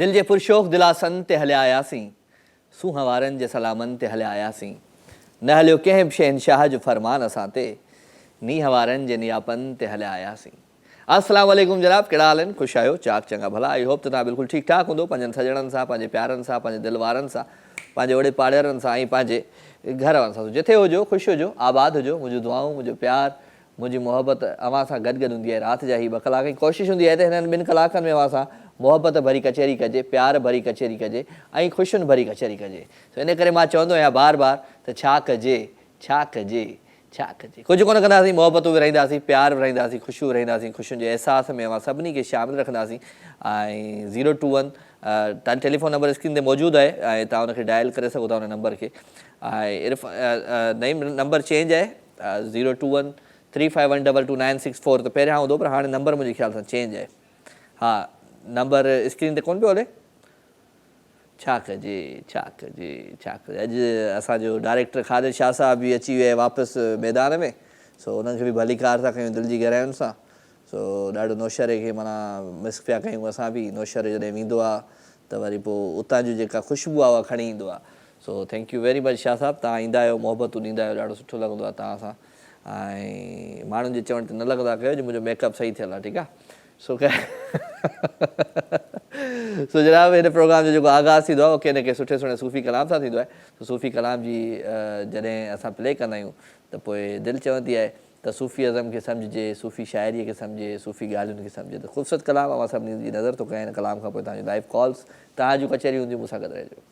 दिल जे पुरशोक दिलासन ते हलिया आयासीं, सूंहं जे सलामन ते हलिया आयासीं। न हलियो कंहिं बि शहनशाह जो फरमान असां ते, नींहं वारनि जे नियापन ते हलिया आयासीं। अस्सलाम वालेकुम जनाब, कहिड़ा हाल आहिनि? ख़ुशि आहियो? चाक चङा भला। आई होप त तव्हां बिल्कुलु ठीकु ठाक हूंदो, पंहिंजनि सॼणनि सां, पंहिंजे प्यारनि सां, पंहिंजे दिलि वारनि सां, पंहिंजे वॾे पाड़ेवारनि सां ऐं पंहिंजे घर वारनि सां। जिथे हुजो ख़ुशि हुजो, आबाद हुजो। मुंहिंजूं दुआऊं, मुंहिंजो प्यारु, मुंहिंजी मोहबत अव्हां सां गॾु हूंदी आहे। राति जा ही 2 कलाक जी कोशिशि हूंदी आहे त हिननि 2 कलाकनि में अव्हां सां मोहबत भरी कचहरी कजे, प्यार भरी कचहरी कजे ऐं ख़ुशियुनि भरी कचहरी कजे। इन करे मां चवंदो आहियां बार बार त छा कजे, छा कजे, छा कजे। कुझु कोन कंदासीं, मोहबतूं विरहाईंदासीं, प्यार विरहाईंदासीं, ख़ुशियूं विरहाईंदासीं, ख़ुशियुनि जे अहसास में अव्हां सभिनी खे शामिलु रखंदासीं। ऐं 021 तव्हां टेलीफोन नंबर स्क्रीन ते मौजूदु आहे ऐं तव्हां हुनखे डायल करे सघो था हुन नंबर खे। ऐं नई नंबर चेंज आहे, 021 35122 964। त पहिरियां हूंदो पर हाणे नंबर मुंहिंजे ख़्याल सां चेंज आहे। हा, नंबर स्क्रीन ते कोन पियो हले? छा कजे, छा कजे, छा कजे। अॼु असांजो डायरेक्टर ख़ालिद शाह साहब बि अची विया वापसि मैदान में। सो उन्हनि खे बि भली कार था कयूं दिलि जी गहराइयुनि सां। सो ॾाढो नौशरे खे माना मिस पिया कयूं असां बि। नौशर जॾहिं वेंदो आहे त वरी पोइ उतां जी जेका ख़ुशबू आहे उहा खणी ईंदो आहे। So thank you very much Shah साहब, तव्हां ईंदा आहियो, मोहबतूं ॾींदा आहियो, ॾाढो सुठो लॻंदो आहे तव्हां सां। ऐं माण्हुनि जे चवण ते न लॻंदा कयो जो मुंहिंजो मेकअप सही थियल आहे, ठीकु आहे। सो सो जनाब, हिन प्रोग्राम जो जेको आगाज़ थींदो आहे उहो कंहिं न कंहिं सुठे सुठे सूफ़ी कलाम सां थींदो आहे। त सूफ़ी कलाम जी जॾहिं असां प्ले कंदा आहियूं त पोइ दिलि चवंदी आहे त सूफ़ी अज़म खे सम्झिजे, सूफ़ी शाइरीअ खे सम्झे, सूफ़ी ॻाल्हियुनि खे सम्झे। त ख़ूबसूरत कलाम मां सभिनी जी नज़र थो कयां। हिन कलाम खां पोइ तव्हांजी लाइव कॉल्स, तव्हां जूं कचहरियूं हूंदियूं, मूंसां गॾु रहिजो।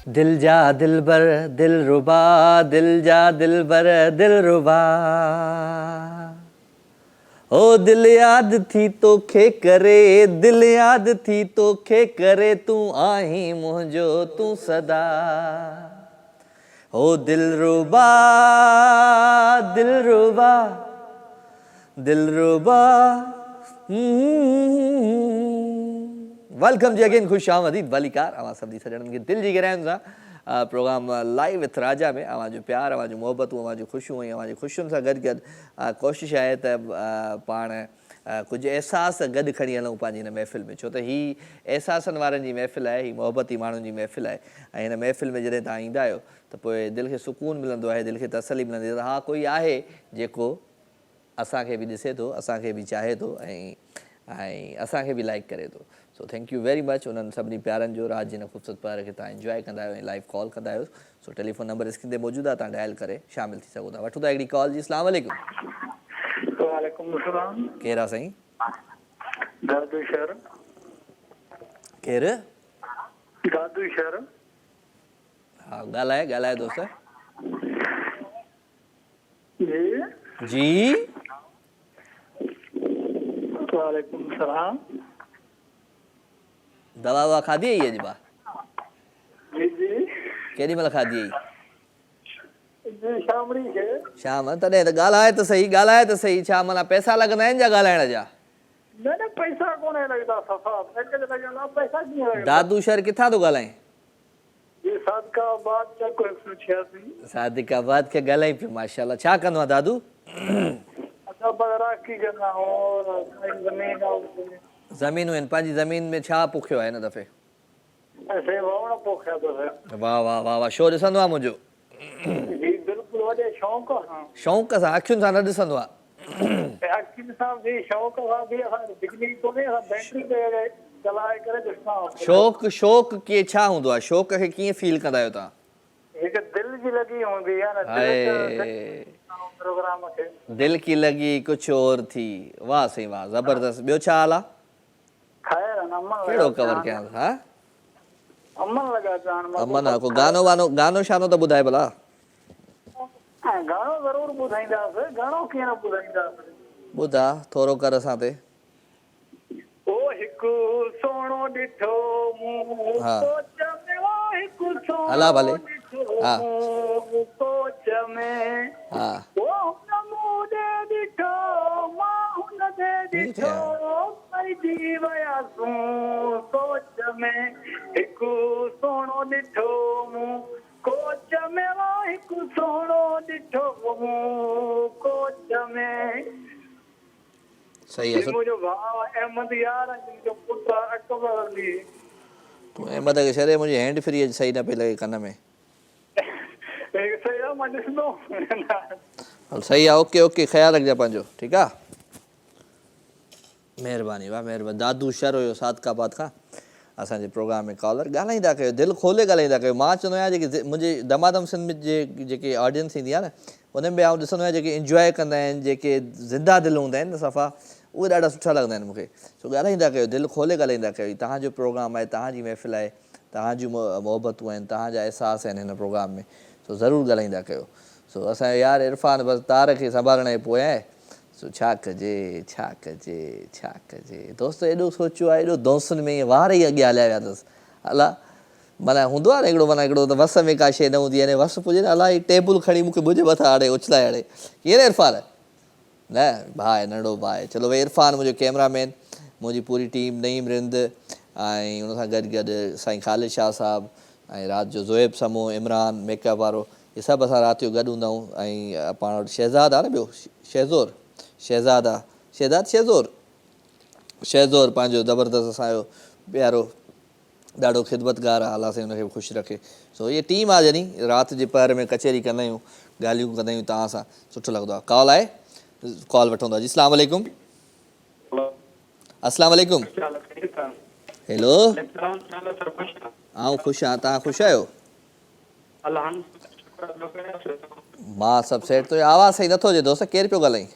दिल जा दिलबर दिलरुबा, दिल जा दिलबर दिलरुबा, ओ दिल याद थी तोखे करे, दिल याद थी तोखे करे, तू आहीं मुंहिंजो तू सदा, ओ दिलरुबा दिलरुबा दिलरुबा। वेलकम जी अगेन, खुश आमदीद वालीकार अवां सभिनी सॼणनि खे दिलि जी गहराइयुनि सां प्रोग्राम लाइव विथ राजा में अवां जो प्यार, अवां जो मोहबतूं, अवां जो ख़ुशियूं ऐं अवां जी ख़ुशियुनि सां गॾु गॾु कोशिशि आहे त पाण कुझु अहसास गॾु खणी हलूं पंहिंजी हिन महफ़िल में, छो त हीअ अहसासनि वारनि जी महफ़िल आहे, हीअ मोहबती माण्हुनि जी महफ़िल आहे। ऐं हिन महफ़िल में जॾहिं तव्हां ईंदा आहियो त पोइ दिलि खे सुकून मिलंदो आहे, दिलि खे तसली मिलंदी आहे त हा कोई आहे जेको असांखे बि ॾिसे थो, असांखे बि चाहे थो ऐं असांखे बि लाइक करे थो। सो थैंक यू वेरी मच उन्हनि सभिनी प्यारनि जो। रात जी हिन ख़ूबसूरत प्यार खे तव्हां इंजॉय कंदा आहियो ऐं लाइव कॉल कंदा आहियो। सो टेलीफोन नंबर स्क्रीन ते मौजूदु आहे, तव्हां डायल करे शामिल थी सघो था। वठो था हिकिड़ी कॉल जी। अस्सलाम वालेकुम। वालेकुम अस्सलाम। केरु आहे साईं? दादू शहर। केरु? दादू शहर। हा ॻाल्हाए दोस्त जी जी। वालेकुम सलाम। दवा खाधी आई अॼु बा? जी जी केॾी महिल खाधी आई? जी शामड़ी खे। शाम तॾहिं त ॻाल्हाए त सही छा माना पैसा लॻंदा आहिनि छा ॻाल्हाइण जा? न पैसा कोन लॻंदा, सफ़ा पैकेज लॻंदा, पैसा कीअं लॻंदा? दादू शहर किथां थो ॻाल्हाए? जी सादिकाबाद चक 186। सादिकाबाद खे ॻाल्हाई पियो, माशाल्लाह। छा कंदो आहे दादू? अच्छा बगराकी कंदा और ज़मीन ज़मीनूं आहिनि, पंहिंजी ज़मीन में छा पोखियो आहे हिन दफ़े? ऐसे वण पोखिया अथसि। वाह वाह वाह वाह, शो ॾिसंदो आहे मुंहिंजो? जी बिल्कुलु, वॾे शौक़ु सां। शौक़ु सां, अखियुनि सां न ॾिसंदो आहे? अखियुनि सां बि शौक़ु सां बि, असां बिजली कोन्हे, असां बैटरी ते चलाए करे ॾिसंदा आहियूं। शौक़ु कीअं छा हूंदो आहे? शौक़ु खे कीअं फील कंदा आहियो तव्हां? हिकु दिलि जी लॻी हूंदी आहे न, प्रोग्राम खे दिलि की लॻी कुझु और थी। वाह साईं वाह, ज़बरदस्त। ॿियो छा हाल आहे? ख़ैर न, अमन कहिड़ो कवर कयां? हा अमन लॻा जान अमन आहे। को गानो शानो त ॿुधाए भला? गानो ज़रूरु ॿुधाईंदासीं, गानो कीअं न ॿुधाईंदासीं। ॿुधा थोरो कर असां ते। ओ हिकु सोणो ॾिठो मूं सोच में, ओ हिकु हला सोणो भले। ॾिठो हा मूं सोच में, हा ओ हुन मूं ॾे ॾिठो मां हुन ॾे ॾिठो, पइजी वियासूं सोच में। हिकु सोणो ॾिठो मूं कोच में, वो हिकु सोणो ॾिठो मूं कोच में। सही आहे। मुंहिंजो भाउ अहमद यार, मुंहिंजो पुटु अकबर अली। तूं अहमद खे छॾे, मुंहिंजी हैंड फ्री सही न पई लॻे कन में। सही आहे, मां ॾिसंदो। हल सही आहे, ओके ओके, ख़्यालु रखिजे पंहिंजो, ठीकु आहे? महिरबानी, वाह महिरबानी। दादू शहर हुयो सादिकाबाद खां असांजे प्रोग्राम में कॉलर। ॻाल्हाईंदा कयो, दिलि खोले ॻाल्हाईंदा कयो। मां चवंदो आहियां जेके मुंहिंजे दमादम सिंध में जेके ऑडियंस ईंदी आहे न, उन में आउं ॾिसंदो आहियां जेके इंजॉय कंदा आहिनि, जेके ज़िंदा दिलि हूंदा आहिनि न सफ़ा, उहे ॾाढा सुठा लॻंदा आहिनि मूंखे। सो ॻाल्हाईंदा कयो, दिलि खोले ॻाल्हाईंदा कयो। तव्हांजो प्रोग्राम आहे, तव्हांजी महफ़िल आहे, तव्हांजूं मोहबतूं आहिनि, तव्हांजा अहसास आहिनि हिन प्रोग्राम में। सो ज़रूरु ॻाल्हाईंदा कयो। सो असांजो यार इरफ़ान बसि तार खे संभालण जे पोइ आहे। सो छा कजे छा कजे छा कजे। दोस्त एॾो सोचियो आहे, एॾो दोस्तनि में ईअं वार ई अॻियां हलिया विया अथसि। अला माना हूंदो आहे न हिकिड़ो, माना हिकिड़ो त वस में का शइ न हूंदी आहे, वस पुॼे न, अलाए टेबल खणी मूंखे मुंहिंजे मथां हाणे उछलाए हाणे। कीअं न इरफ़ान? न भाउ आहे, नंढो भाउ आहे। चलो भई इरफ़ान मुंहिंजो कैमरामैन, मुंहिंजी पूरी टीम नईम रिंद ऐं उन सां गॾु गॾु साईं ख़ालिद शाह साहिबु ऐं राति जो ज़ोएब समूह, इमरान मेकअप वारो, इहे सभु असां राति जो गॾु हूंदा आहियूं। ऐं पाण वटि शहज़ाद आहे न, ॿियो शहज़ाद आहे, शहज़ोर पंहिंजो ज़बरदस्त असांजो प्यारो ॾाढो ख़िदमतगार आहे। अलाह साईं हुनखे बि ख़ुशि रखे। सो इहा टीम आहे, जॾहिं राति जे पहर में कचहरी कंदा आहियूं, ॻाल्हियूं कंदा आहियूं तव्हां सां, सुठो लॻंदो आहे। कॉल आहे, कॉल वठूं था जी। अस्सलाम वालेकुम। अस्सलाम वालेकुम। हेलो, आउं ख़ुशि आहियां, तव्हां ख़ुशि आहियो? मां सभु सेट थो। आवाज़ सही नथो अचे दोस्त, केरु पियो ॻाल्हाई?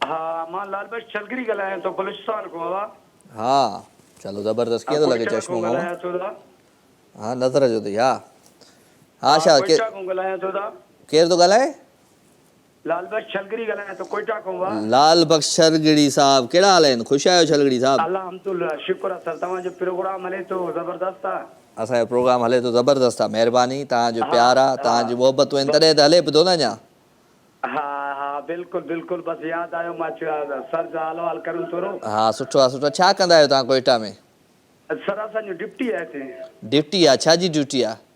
हा मां लालबख्श चलगिरी ॻाल्हायां थो, बलूचिस्तान खां। हा चलो ज़बरदस्त। कीअं थो लॻे चश्मो मामा? हा नज़र जो अथई। हा हा छा कोयटा खां ॻाल्हायां थो दा केरु थो ॻाल्हाए? लाल बख्श छलगरी ॻाल्हायां थो कोयटा खां वा लाल बख्श छलगड़ी साहब, कहिड़ा हाल आहिनि? ख़ुशि आहियो छलगड़ी साहब? अल्हम्दुलिल्लाह, शुक्र आहे सर। तव्हांजो प्रोग्राम हले थो ज़बरदस्त आहे। असांजो प्रोग्राम हले थो ज़बरदस्त आहे, महिरबानी, तव्हांजो प्यार आहे, तव्हांजी मोहबतूं आहिनि, तॾहिं त हले पियो थो न अञा। हा हा बिल्कुलु बिल्कुलु, बसि यादि आयो, मां चयो सर जा हाल वाल करूं थोरो। हा सुठो आहे, सुठो आहे। छा कंदा आहियो तव्हां कोयटा में? सर असांजो डिप्टी आहे हिते। ड्यूटी आहे? छा जी ड्यूटी आहे?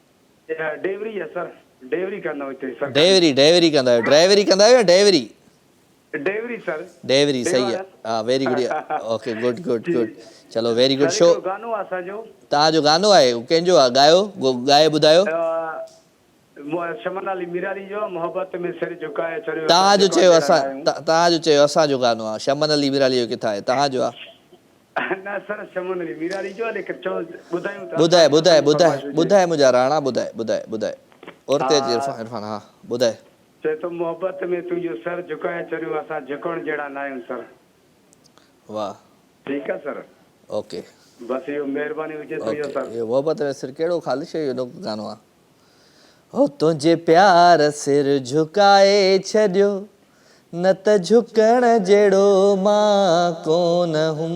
डेवरी आहे सर, डेवरी कंदा हिते सरकारी। डेवरी कंदा आहियो? ड्राइवरी कंदा आहियो या डेवरी? डेवरी सर। डेवरी, सही आहे। डेवारस। हा very good, okay, good good जी। गुड, चलो वेरी गुड। सर शो हिकिड़ो गानो आहे असांजो। तव्हांजो गानो आहे, कंहिंजो आहे? ॻायो, ॻाए ॿुधायो। शमन अली मीरारी जो मोहब्बत में सिर झुकाए चढ़ियो। तव्हांजो चयो तव्हांजो चयो असांजो गानो आहे, शमन अली मीरारी जो किथां आहे? तव्हांजो आहे? न सर, शमन अली मीरारी जो, लेकिन चओ ॿुधायूं था। ॿुधाए ॿुधाए ॿुधाए ॿुधाए मुंहिंजा राणा, ॿुधाए ॿुधाए ॿुधाए। और ते इरफान, हा ॿुधाए। चए थो मोहब्बत में तुंहिंजो सर झुकाए चढ़ियो, असां झुकण जहिड़ा न आहियूं सर। वाह, ठीकु आहे सर, ओके बसि इहो महिरबानी हुजे तुंहिंजो सर। ये मोहब्बत में सिर कहिड़ो ख़ालिश जो गानो आहे? हो तुंहिंजे प्यार सिर झुकाए छॾियो, न त झुकण जहिड़ो मां कोन हुम।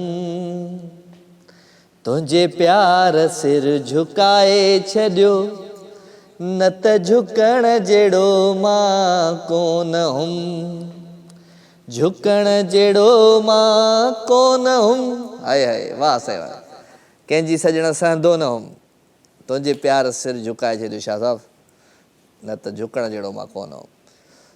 तुंहिंजे प्यार सिर झुकाए छॾियो, न त झुकण जहिड़ो मां कोन हुम। झुकण जहिड़ो मां कोन हुम। हाय हाय, वाह साईं वाह। कंहिंजी सॼण सहंदो न हुम, तुंहिंजे प्यार सिर झुकाए छॾियो शाह साहब, न त झुकण जहिड़ो मां कोन हुउमि।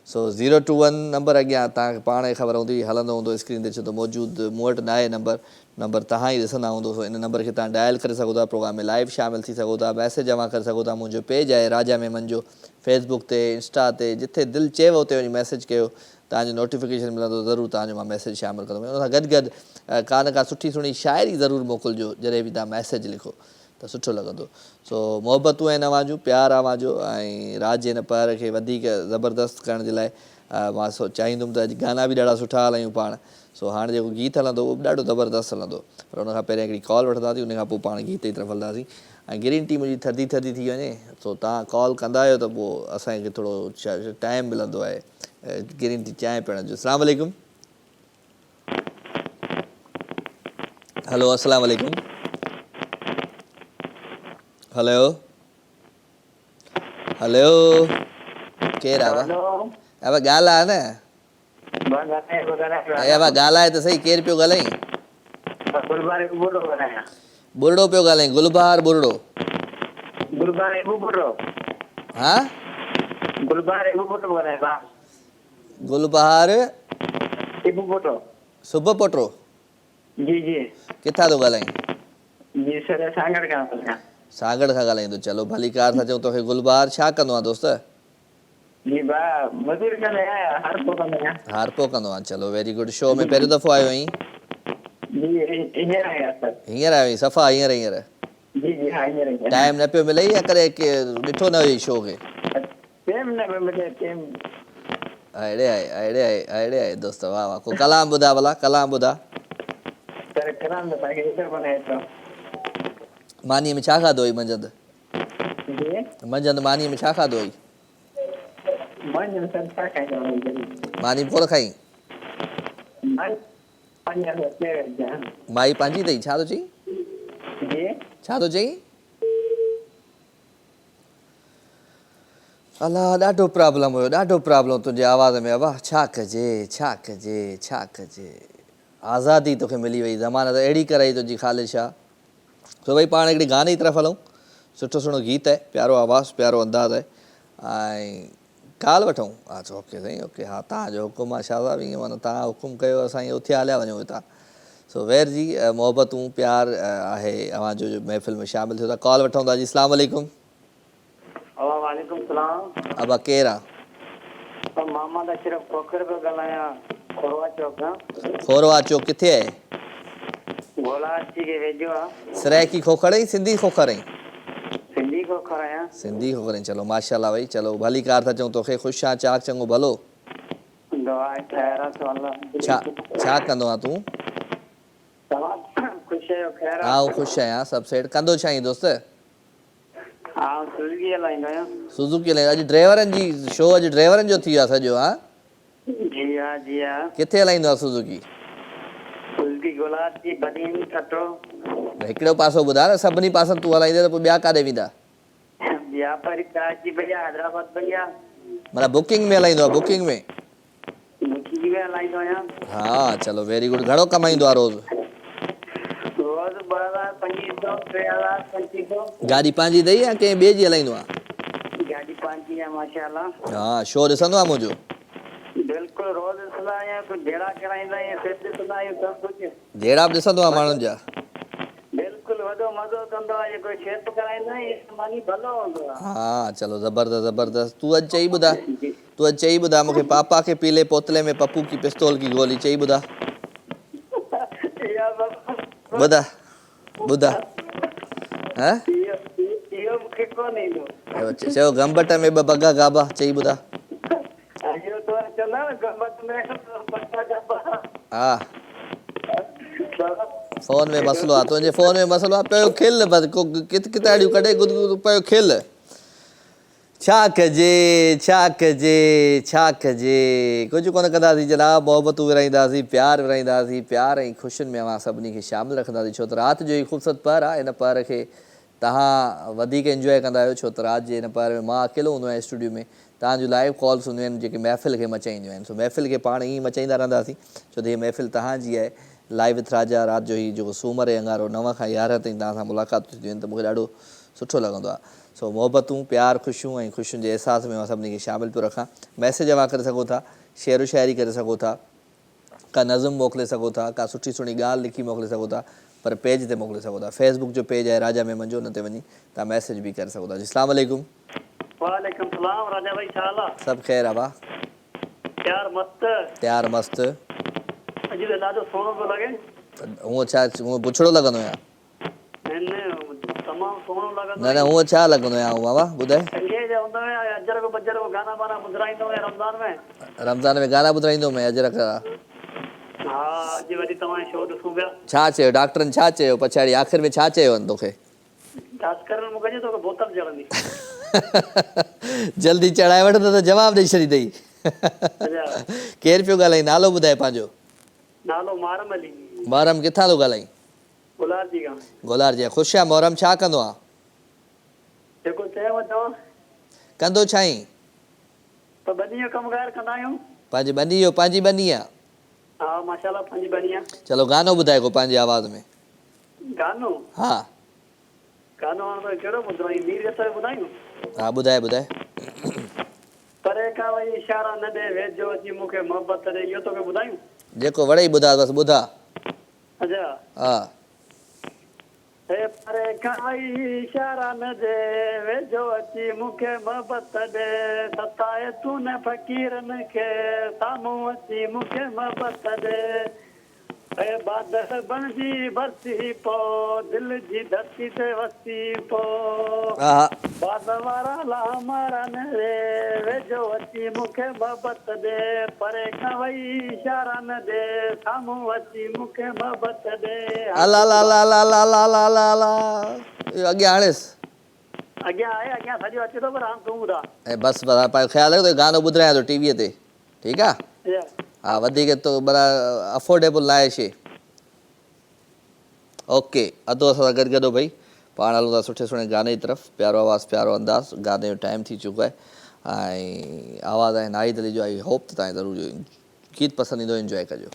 सो 021 नंबर अॻियां तव्हांखे पाण ई ख़बर हूंदी, हलंदो हूंदो स्क्रीन ते, छो त मौजूदु मूं वटि न आहे नंबर तव्हां ई ॾिसंदा हूंदो। इन नंबर खे तव्हां डायल करे सघो था, प्रोग्राम में लाइव शामिलु थी सघो था, मैसेज जमा करे सघो था। मुंहिंजो पेज आहे राजा मेमन जो, फेसबुक ते, इंस्टा ते, जिथे दिलि चएव उते वञी मैसेज कयो, तव्हांजो नोटिफिकेशन मिलंदो, ज़रूरु तव्हांजो मां मैसेज शामिलु कंदुमि। उन सां गॾु का सुठी सुहिणी शाइरी ज़रूरु मोकिलिजो जॾहिं बि तव्हां मैसेज लिखो त सुठो लॻंदो। सो मोहबतूं आहिनि अवांजूं, प्यारु आहे मुंहिंजो, ऐं रात जे हिन पहर खे वधीक ज़बरदस्त करण जे लाइ मां चाहींदुमि त अॼु गाना बि ॾाढा सुठा हलायूं पाण। सो हाणे जेको गीत हलंदो उहो बि ॾाढो ज़बरदस्त हलंदो, पर उनखां पहिरियों हिकिड़ी कॉल वठंदासीं, उनखां पोइ पाण गीत जी तरफ़ हलंदासीं। ऐं ग्रीन टी मुंहिंजी थधी थधी थी वञे, सो तव्हां कॉल कंदा आहियो त पोइ असांखे थोरो टाइम मिलंदो आहे ग्रीन टी चांहि पीअण जो। अस्सलाम वालेकुम। हलो, अस्सलाम वालेकुम। हलो हलो, केरु आहे? अब ॻाल्हाए न, अब ॻाल्हाए त सही, केरु पियो ॻाल्हाई? बुरड़ो पियो ॻाल्हाई, गुलबहार बुरड़ो? हा, गुलबहार सुबह पोटो? जी जी, किथां थो ॻाल्हाई? जी सर, सागर खां। सागर खां ॻाल्हाईंदो, चलो भली कार सां चऊं तोखे गुलबहार। छा कंदो आहे दोस्त? जी बा मज़दूरी कंदो आहियां, हारपो कंदो आहे, चलो वेरी गुड। शो में पहिरियों दफ़ो आयो आहीं? जी हींअर आया सर। हींअर आयो आहीं? सफ़ा हींअर? जी जी, हाँ हींअर। टाइम न पियो मिले या करे ॾिठो न हुई शो खे? टाइम न पियो मिले, टाइम। अड़े आहे दोस्त, वाह वाह। को कलाम ॿुधा भला, कलाम ॿुधा। सर कलाम त तव्हांखे ॾिसण कोन आहे। मानीअ में छा खाधो हुई मंझंदि? जी मंझंदि मानीअ में छा खाधो हुई? मंझंदि सर छा खाईंदो? मानी कोन खाई? माई पंहिंजी अथई? छा थो चई? जी छा थो चई? अलाह, ॾाढो प्रॉब्लम हुयो, ॾाढो प्रॉब्लम तुंहिंजे आवाज़ में। वाह, छा कजे छा कजे छा कजे। आज़ादी तोखे मिली वई, ज़माना त अहिड़ी कराई तुंहिंजी ख़ालिश आहे। सो भई पाण हिकिड़ी गाने जी तरफ़ हलूं। सुठो सुहिणो गीत आहे, प्यारो आवाज़ु, प्यारो अंदाज़ आहे, ऐं काल वठूं। अच्छा, ओके साईं, ओके। हा, तव्हांजो हुकुम आहे शाह साहब, ईअं माना तव्हां हुकुम कयो, असां ईअं उथिया हलिया वञूं हितां। सो वैर जी मोहबतूं, प्यार आहे अवांजो जो महफ़िल में शामिलु थियो था। कॉल वठूं था जी। अस्सलाम वालेकुम। वालेकुम सलाम। अब केरु आहे? मोहम्मद अशरफ खोखर पियो ॻाल्हायां, खोरवा चौक खां। खोरवा चौक किथे आहे? गोलाची के वेझो आहे। सराइकी खोखर ऐं सिंधी खोखर ऐं? सिंधी खोखर आहियां। सिंधी खोखर ऐं, चलो माशाल्लाह भई, चलो भली कार था चऊं। तोखे ख़ुशि आहे, चाक चङो भलो? छा कंदो आहे तूं? ख़ुशि आहियो? हा, ख़ुशि आहियां, सभु सेठ। कंदो छा आहीं दोस्त? हा सुजुकी हलाईंदो आहियां। सुजुकी हलाईंदो अॼु ड्राइवरनि जी शो अॼु ड्राइवरनि जो थी वियो आहे सॼो। हा जी हा जी हा। किथे हलाईंदो आहे सुजुकी? सुजुकी गुलाब जी बनीन कटो। हिकिड़ो पासो ॿुधाए न, सभिनी पासनि तूं हलाईंदे त पोइ ॿिया काॾे वेंदा? ॿिया पर कराची भैया, हैदराबाद भैया। माना बुकिंग में हलाईंदो आहे, बुकिंग में? बुकिंग में हलाईंदो आहियां। हा चलो वेरी गुड। घणो कमाईंदो आहे रोज़? रोज़ 2,2500 3,2500। गाॾी पंहिंजी अथई या कंहिं ॿिए जी हलाईंदो आहे? गाॾी पंहिंजी आहे माशाल्लाह। हा शो ॾिसंदो आहे मुंहिंजो? बिल्कुलु रोज़ ॾिसंदा आहियूं, कुझु भेड़ा कराईंदा आहियूं, फिर ॾिसंदा आहियूं सभु कुझु। जहिड़ा बि ॾिसंदो आहे माण्हुनि जा? बिल्कुलु वॾो मज़ो कंदो आहे। जेको शेप कराईंदा आहियूं मानी भलो हूंदो आहे। हा चलो ज़बरदस्त ज़बरदस्त। तूं अॼु चई ॿुधाए, तूं अॼु चई ॿुधाए मूंखे, पापा के पीले पोतले में पप्पू की पिस्तौल की गोली, चई ॿुधाए इहा बाबा ॿुधाए ॿुधाए। हाँ इहो मूंखे कोन ईंदो। चयो गंबट में ॿ बगा गाबा, चई ॿुधाए। इहो तो चवंदा न गंबट में बगा गाबा। हा फोन में मसलो आहे, तुंहिंजे फोन में मसलो आहे। पियो खिल बस, को कित किताड़ियूं कढे गुद पियो खिल। छा कजे छा कजे छा कजे, कुझु कोन कंदासीं जनाब। मोहबतूं विराईंदासीं, प्यार विराईंदासीं, प्यार ऐं ख़ुशियुनि में असां सभिनी खे शामिलु रखंदासीं। छो त राति जो ई ख़ूबसूरत पहर आहे। इन पहर खे तव्हां वधीक इंजॉय कंदा आहियो, छो त राति जे हिन पहर में मां अकेलो हूंदो आहियां स्टूडियो में। तव्हांजूं लाइव कॉल्स हूंदियूं आहिनि जेके महफ़िल खे मचाईंदियूं आहिनि। सो महफ़िल खे पाण ईअं मचाईंदा रहंदासीं, छो त हीअ महफ़िल तव्हांजी आहे। लाइव विथ राजा राति जो ई जेको सूमर ऐं अंगारो 9 खां 11 ताईं तव्हां सां मुलाक़ात थींदियूं आहिनि, त मूंखे ॾाढो सुठो लॻंदो आहे। सो मोहबतूं, प्यार, ख़ुशियूं ऐं ख़ुशियुनि जे अहसास में मां सभिनी खे शामिलु पियो रखां। मैसेज अव्हां करे सघो था, शेयर शाइरी करे सघो था, का नज़म मोकिले सघो था, का सुठी सुठी ॻाल्हि लिखी मोकिले सघो था, पर पेज ते मोकिले सघो था। फेसबुक जो पेज आहे राजा में मंजो, उन ते वञी तव्हां मैसेज बि करे सघो था। जी अस्सलाम वालेकुम। वालेकुम सलाम राजा भाई, छा हाल आहे? सभु ख़ैरु आहे भाउ? प्यार मस्त। प्यार मस्तु। अॼु त ॾाढो सुहिणो पियो लॻे। हूअं छा, हूअं बुछड़ो लॻंदो आहियां? तमामु सुहिणो लॻंदो। न न हूअं छा लॻंदो आहियां बाबा, ॿुधाए। अजरक बजरक गाना वाना ॿुधाईंदो आहियां रमज़ान में। रमज़ान में गाना ॿुधाईंदो मैं अजरक? हा अॼु वरी तव्हां शो ॾिसूं पिया। छा चयो डॉक्टरनि, छा चयो पछाड़ी आख़िर में, छा चयो आहिनि तोखे? डॉक्टरनि मूंखे चयो तोखे बोतल चढ़ंदी। जल्दी चढ़ाए वठंदो त जवाबु ॾेई छॾींदई। केरु पियो ॻाल्हाई, नालो ॿुधाए पंहिंजो? नालो मारम अली। मोहरम किथां थो ॻाल्हाई? गुलार जी खां। गोलार जी। ख़ुशि आहे? मोहरम छा कंदो आहे? जेको चयो तव्हां कंदो छाई? त बनी जो कमकार कंदा आहियूं। पंहिंजी बनी जो? पंहिंजी बनी आहे? हा माशाल्लाह पंहिंजी बनी आहे। चलो गानो ॿुधाए को पंहिंजी आवाज़ में। गानो? हा गानो हाणे कहिड़ो ॿुधायूं? मीर गीत ॿुधायूं? हा ॿुधाए ॿुधाए। परे खां वई इशारा न ॾे, वेझो अची मूंखे मोहबत ॾे, इहो तोखे ॿुधायूं? जेको वणे ॿुधा, बसि ॿुधा। अच्छा हा। हे परे खां वई इशारा न ॾे, वेझो अची मूंखे मोहबत ॾे, सताए तूं न फ़क़ीरनि खे, साम्हूं अची मूंखे मोहबत ॾे। हे बादल बणिजी बरसी पो, दिलि जी धरती ते वसी पो, बादल वारा लामरा न रे, वेझो अची मूंखे मोहबत ॾे, परे खां वई इशारा न ॾे, साम्हूं अची मूंखे मोहबत ॾे। अला ला ला ला ला ला ला ला ला। अॻियां आणेसि। अॻियां आहे, अॻियां सॼो अचे थो, पर हाणे तूं ॿुधा। ऐं बसि बसि पंहिंजो ख़्यालु रखो, गानो ॿुधायां थो टीवीअ ते, ठीकु आहे? हा वधीक तो बरा अफोर्डेबल न आहे शइ। ओके अधो असां सां गॾु गॾो भई, पाण हलूं था सुठे सुठे गाने जी तरफ़। प्यारो आवाज़ु, प्यारो अंदाज़, गाने जो टाइम थी चुको आहे। ऐं आवाज़ु आहे नाहिद अली जो। आई होप त तव्हांखे ज़रूरु गीत पसंदि ईंदो, इंजॉय कजो।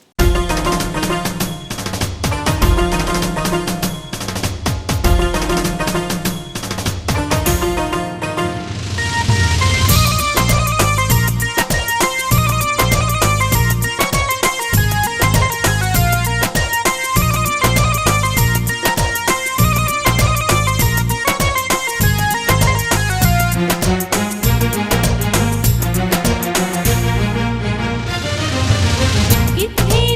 कितने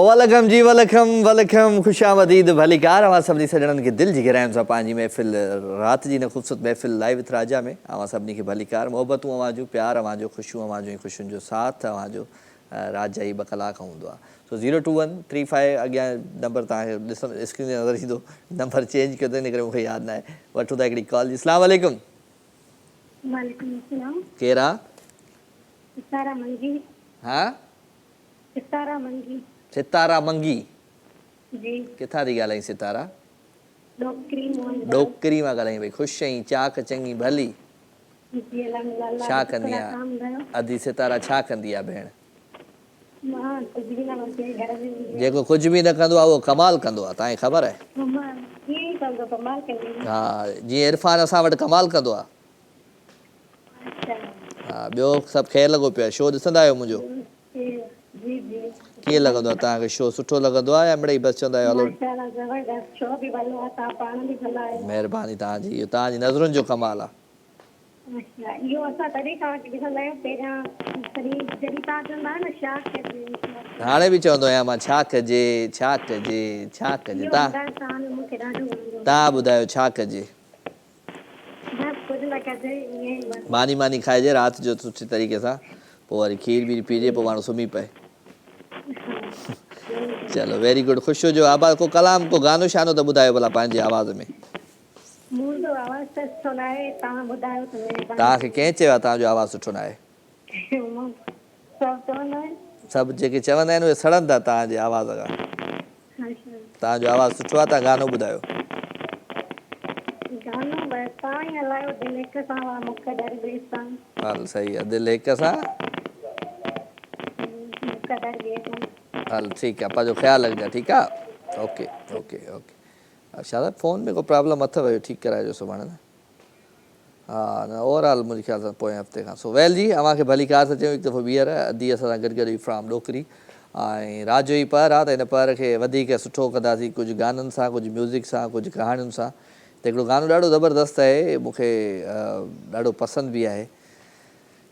वलकम जी वलकम वलकम खुशामदीद भलीकार अवां सभिनी सॼणनि खे दिलि जी गहराइनि सां पंहिंजी महफ़िल राति जी न ख़ूबसूरत महफ़िल लाइव विथ राजा में अवां सभिनी खे भलीकार मोहबतूं अवां जूं प्यार अवां जो ख़ुशियूं अवां जूं ख़ुशियुनि जो साथ अवां जो राजा ई 2 कलाक हूंदो आहे। सो 02135 अॻियां नंबर तव्हांखे ॾिसण स्क्रीन ते नज़र ईंदो, नंबर चेंज कयो त इन करे मूंखे यादि न आहे। वठूं था हिकिड़ी कॉल जी। अस्सलाम वालेकुम। वालेकुम अस्सलाम। केरु आहे? सितारा मंगी। हा सितारा मंगी सितारा मंगी। जी। किथां थी ॻाल्हाई सितारा? डोकरी मोहन डोकरी मां ॻाल्हाई भई। ख़ुशि आहीं? चाक चङी भली? जी अल्हम्दुलिल्लाह। छा कंदी आहे अधी सितारा? छा कंदी आहे भेण? मां कुछ भी न वरते घर में। जेको कुझु बि न कंदो आहे उहो कमाल कंदो आहे, तव्हांखे ख़बर आहे? कमाल कीअं कंदो? कमाल कंदी। हा, जीअं इरफान असां वटि कमाल कंदो आहे। अच्छा। हा, ॿियो सभु ख़ैरु लॻो पियो आहे? शो ॾिसंदा आहियो मुंहिंजो? जी जी। कीअं लॻंदो आहे तव्हांखे? शो सुठो लॻंदो आहे या मिड़ई बसि चवंदा आहियो हलो? माशाअल्लाह ज़बरदस्त। शो बि भलो आहे, तव्हां पाण बि भला आहियो। महिरबानी तव्हांजी, इहो तव्हांजी नज़रुनि जो कमाल आहे। अच्छा, इहो असां तॾहिं तव्हांखे ॾिसंदा आहियूं पहिरियां जॾहिं तव्हां चवंदा आहियो न छा कजे। हाणे बि चवंदो आहियां मां छा कजे छा कजे छा कजे। तव्हां मूंखे ॾाढो वणंदो। तव्हां ॿुधायो छा कजे? बस कुझु न कजे, ईअं ई बस। मानी मानी खाइजे राति जो सुठी तरीक़े सां, पोइ वरी खीर वीर पीजे, पोइ माण्हू सुम्ही पए। चलो वेरी गुड। ख़ुशि हुजो। आवाज़ को कलाम को गानो शानो त ॿुधायो भला पंहिंजी आवाज़ में। मुंहिंजो आवाज़ त सुठो न आहे, तव्हां ॿुधायो त महिरबानी। तव्हांखे कंहिं चयो आहे तव्हांजो आवाज़ु सुठो न आहे? सभु चवंदा आहिनि। सभु जेके चवंदा आहिनि उहे सड़नि था तव्हांजे आवाज़ खां। तव्हांजो आवाज़ु सुठो आहे, तव्हां गानो ॿुधायो। गानो बसि तव्हां ई हलायो, दिलि हिक सां हुआ मूंखे दरवेश सां। हल सही आहे, दिलि हिक सां मूंखे दरवेश सां। हल ठीकु आहे, पंहिंजो ख़्यालु रखिजांइ। ठीकु आहे, ओके ओके ओके। अच्छा त फ़ोन में को प्रॉब्लम अथव? इहो ठीकु कराइजो सुभाणे न। हा न ओवरऑल मुंहिंजे ख़्याल सां पोएं हफ़्ते खां। सो वेल जी, अव्हांखे भली कार सां चयूं हिकु दफ़ो ॿीहर अधी असां सां गॾु गॾु फ्राम डोकरी ऐं रात जो ई पहर आहे त हिन पहर खे वधीक सुठो कंदासीं कुझु गाननि सां, कुझु म्यूज़िक सां, कुझु कहाणियुनि सां। त हिकिड़ो गानो ॾाढो ज़बरदस्तु आहे, मूंखे ॾाढो पसंदि बि आहे।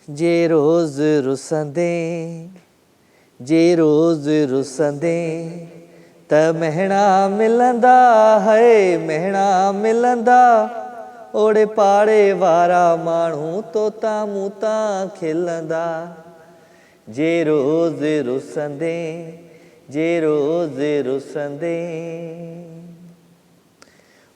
जे रोज़ रुसंदे जे रोज़ रुसंदे त महणा मिलंदा है महणा मिलंदा, ओड़े पाड़े वारा माण्हू तोता मूता खिलंदा। जे रोज़ रुसंदे जे रोज़ रुसंदे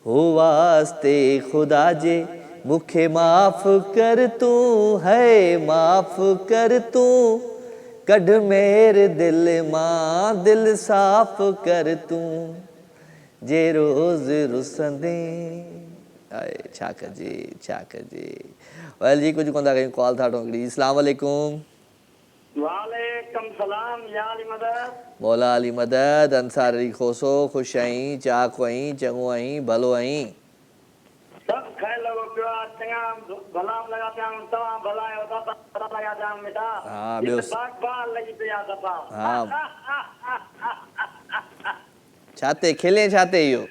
हो वास्ते खुदा जे मूंखे माफ़ कर तूं है माफ़ कर तूं, कढ मेरे दिल मां दिल साफ़ कर तूं। जे रोज़ रुसंदे आए छा कजे छा कजे। वेल जी कुझु कोन था कयूं, कॉल था वठूं हिकिड़ी। अस्सलाम वालेकुम। वालेकुम सलाम। या अली मदद। मौला अली मदद। अंसार अली खोसो। ख़ुशि आहीं? चाक आहीं? चङो आहीं? भलो आहीं? सब ख़ैर लॻो पियो आहे। चङा भला लॻा पिया आहियूं। तव्हां भला आहियो? भला लॻा पिया आहियूं बेटा। हा ॿियो बाग़ लॻी पई आहे दफ़ा। हा छाते खिले छाते इहो?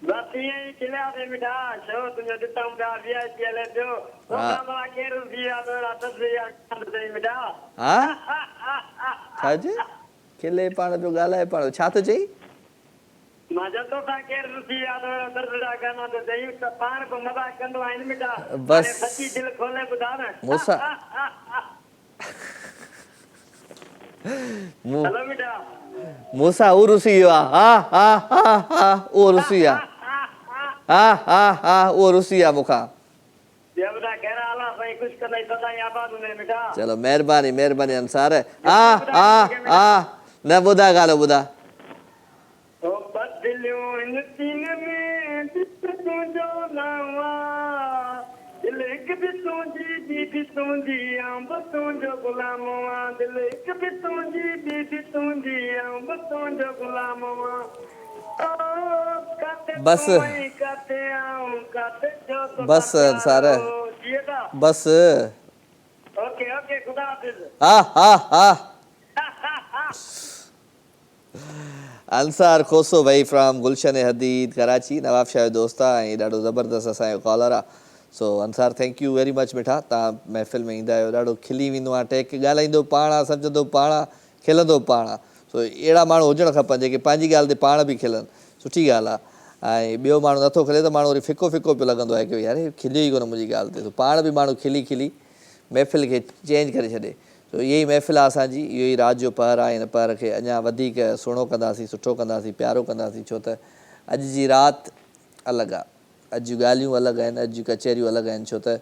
बस ईअं ई खिलियासीं बेटा। छो तुंहिंजो ॾिसूं पिया VIP हले पियो। भला केरु थी विया अथई बेटा। हा छा चए? खिले पाण पियो ॻाल्हाए पाण। छा थो चई? मां चवंदो था केरु रुसी विया अथव दर्द जा गाना त चयूं त पाण को मज़ाक कंदो आहिनि बेटा। बस सची दिलि खोले ॿुधा न। मूंसां हलो बेटा। मूंसां उहो रुसी वियो आहे। हा हा हा हा उहो रुसी वियो आहे। हा हा हा उहो रुसी वियो आहे मूंखां। चलो महिरबानी महिरबानी अंसार। हा हा हा न ॿुधा ॻाल्हि ॿुधा। बस बस अंसार बस। ओके ओके खुदा हाफिज़। हा हा हा अंसार खोसो भाई फ्रॉम गुलशन हदीद कराची, नवाब शाह जो दोस्त आहे ऐं ॾाढो ज़बरदस्त असांजो कॉलर आहे। So Ansar thank you very much बेटा। तव्हां महफ़िल में ईंदा आहियो, ॾाढो खिली वेंदो आहे, टेक ॻाल्हाईंदो पाण आहे, सम्झंदो पाण आहे, खिलंदो पाण आहे। सो अहिड़ा माण्हू हुजणु खपनि जेके पंहिंजी ॻाल्हि ते पाण बि खिलनि, सुठी ॻाल्हि आहे। ऐं ॿियो माण्हू नथो खिले त माण्हू वरी फिको फिको पियो लॻंदो आहे की यार खिलियो ई कोन मुंहिंजी ॻाल्हि ते, त पाण बि माण्हू खिली खिली महफ़िल खे चेंज करे छॾे। सो इहा ई महफ़िल आहे असांजी, इहो ई राति जो पहर आहे। हिन पहर खे अञा वधीक सुहिणो कंदासीं, सुठो कंदासीं, प्यारो कंदासीं, छो त अॼु जी राति अलॻि आहे, अॼु जूं ॻाल्हियूं अलॻि आहिनि, अॼु जूं कचहरियूं अलॻि आहिनि। छो त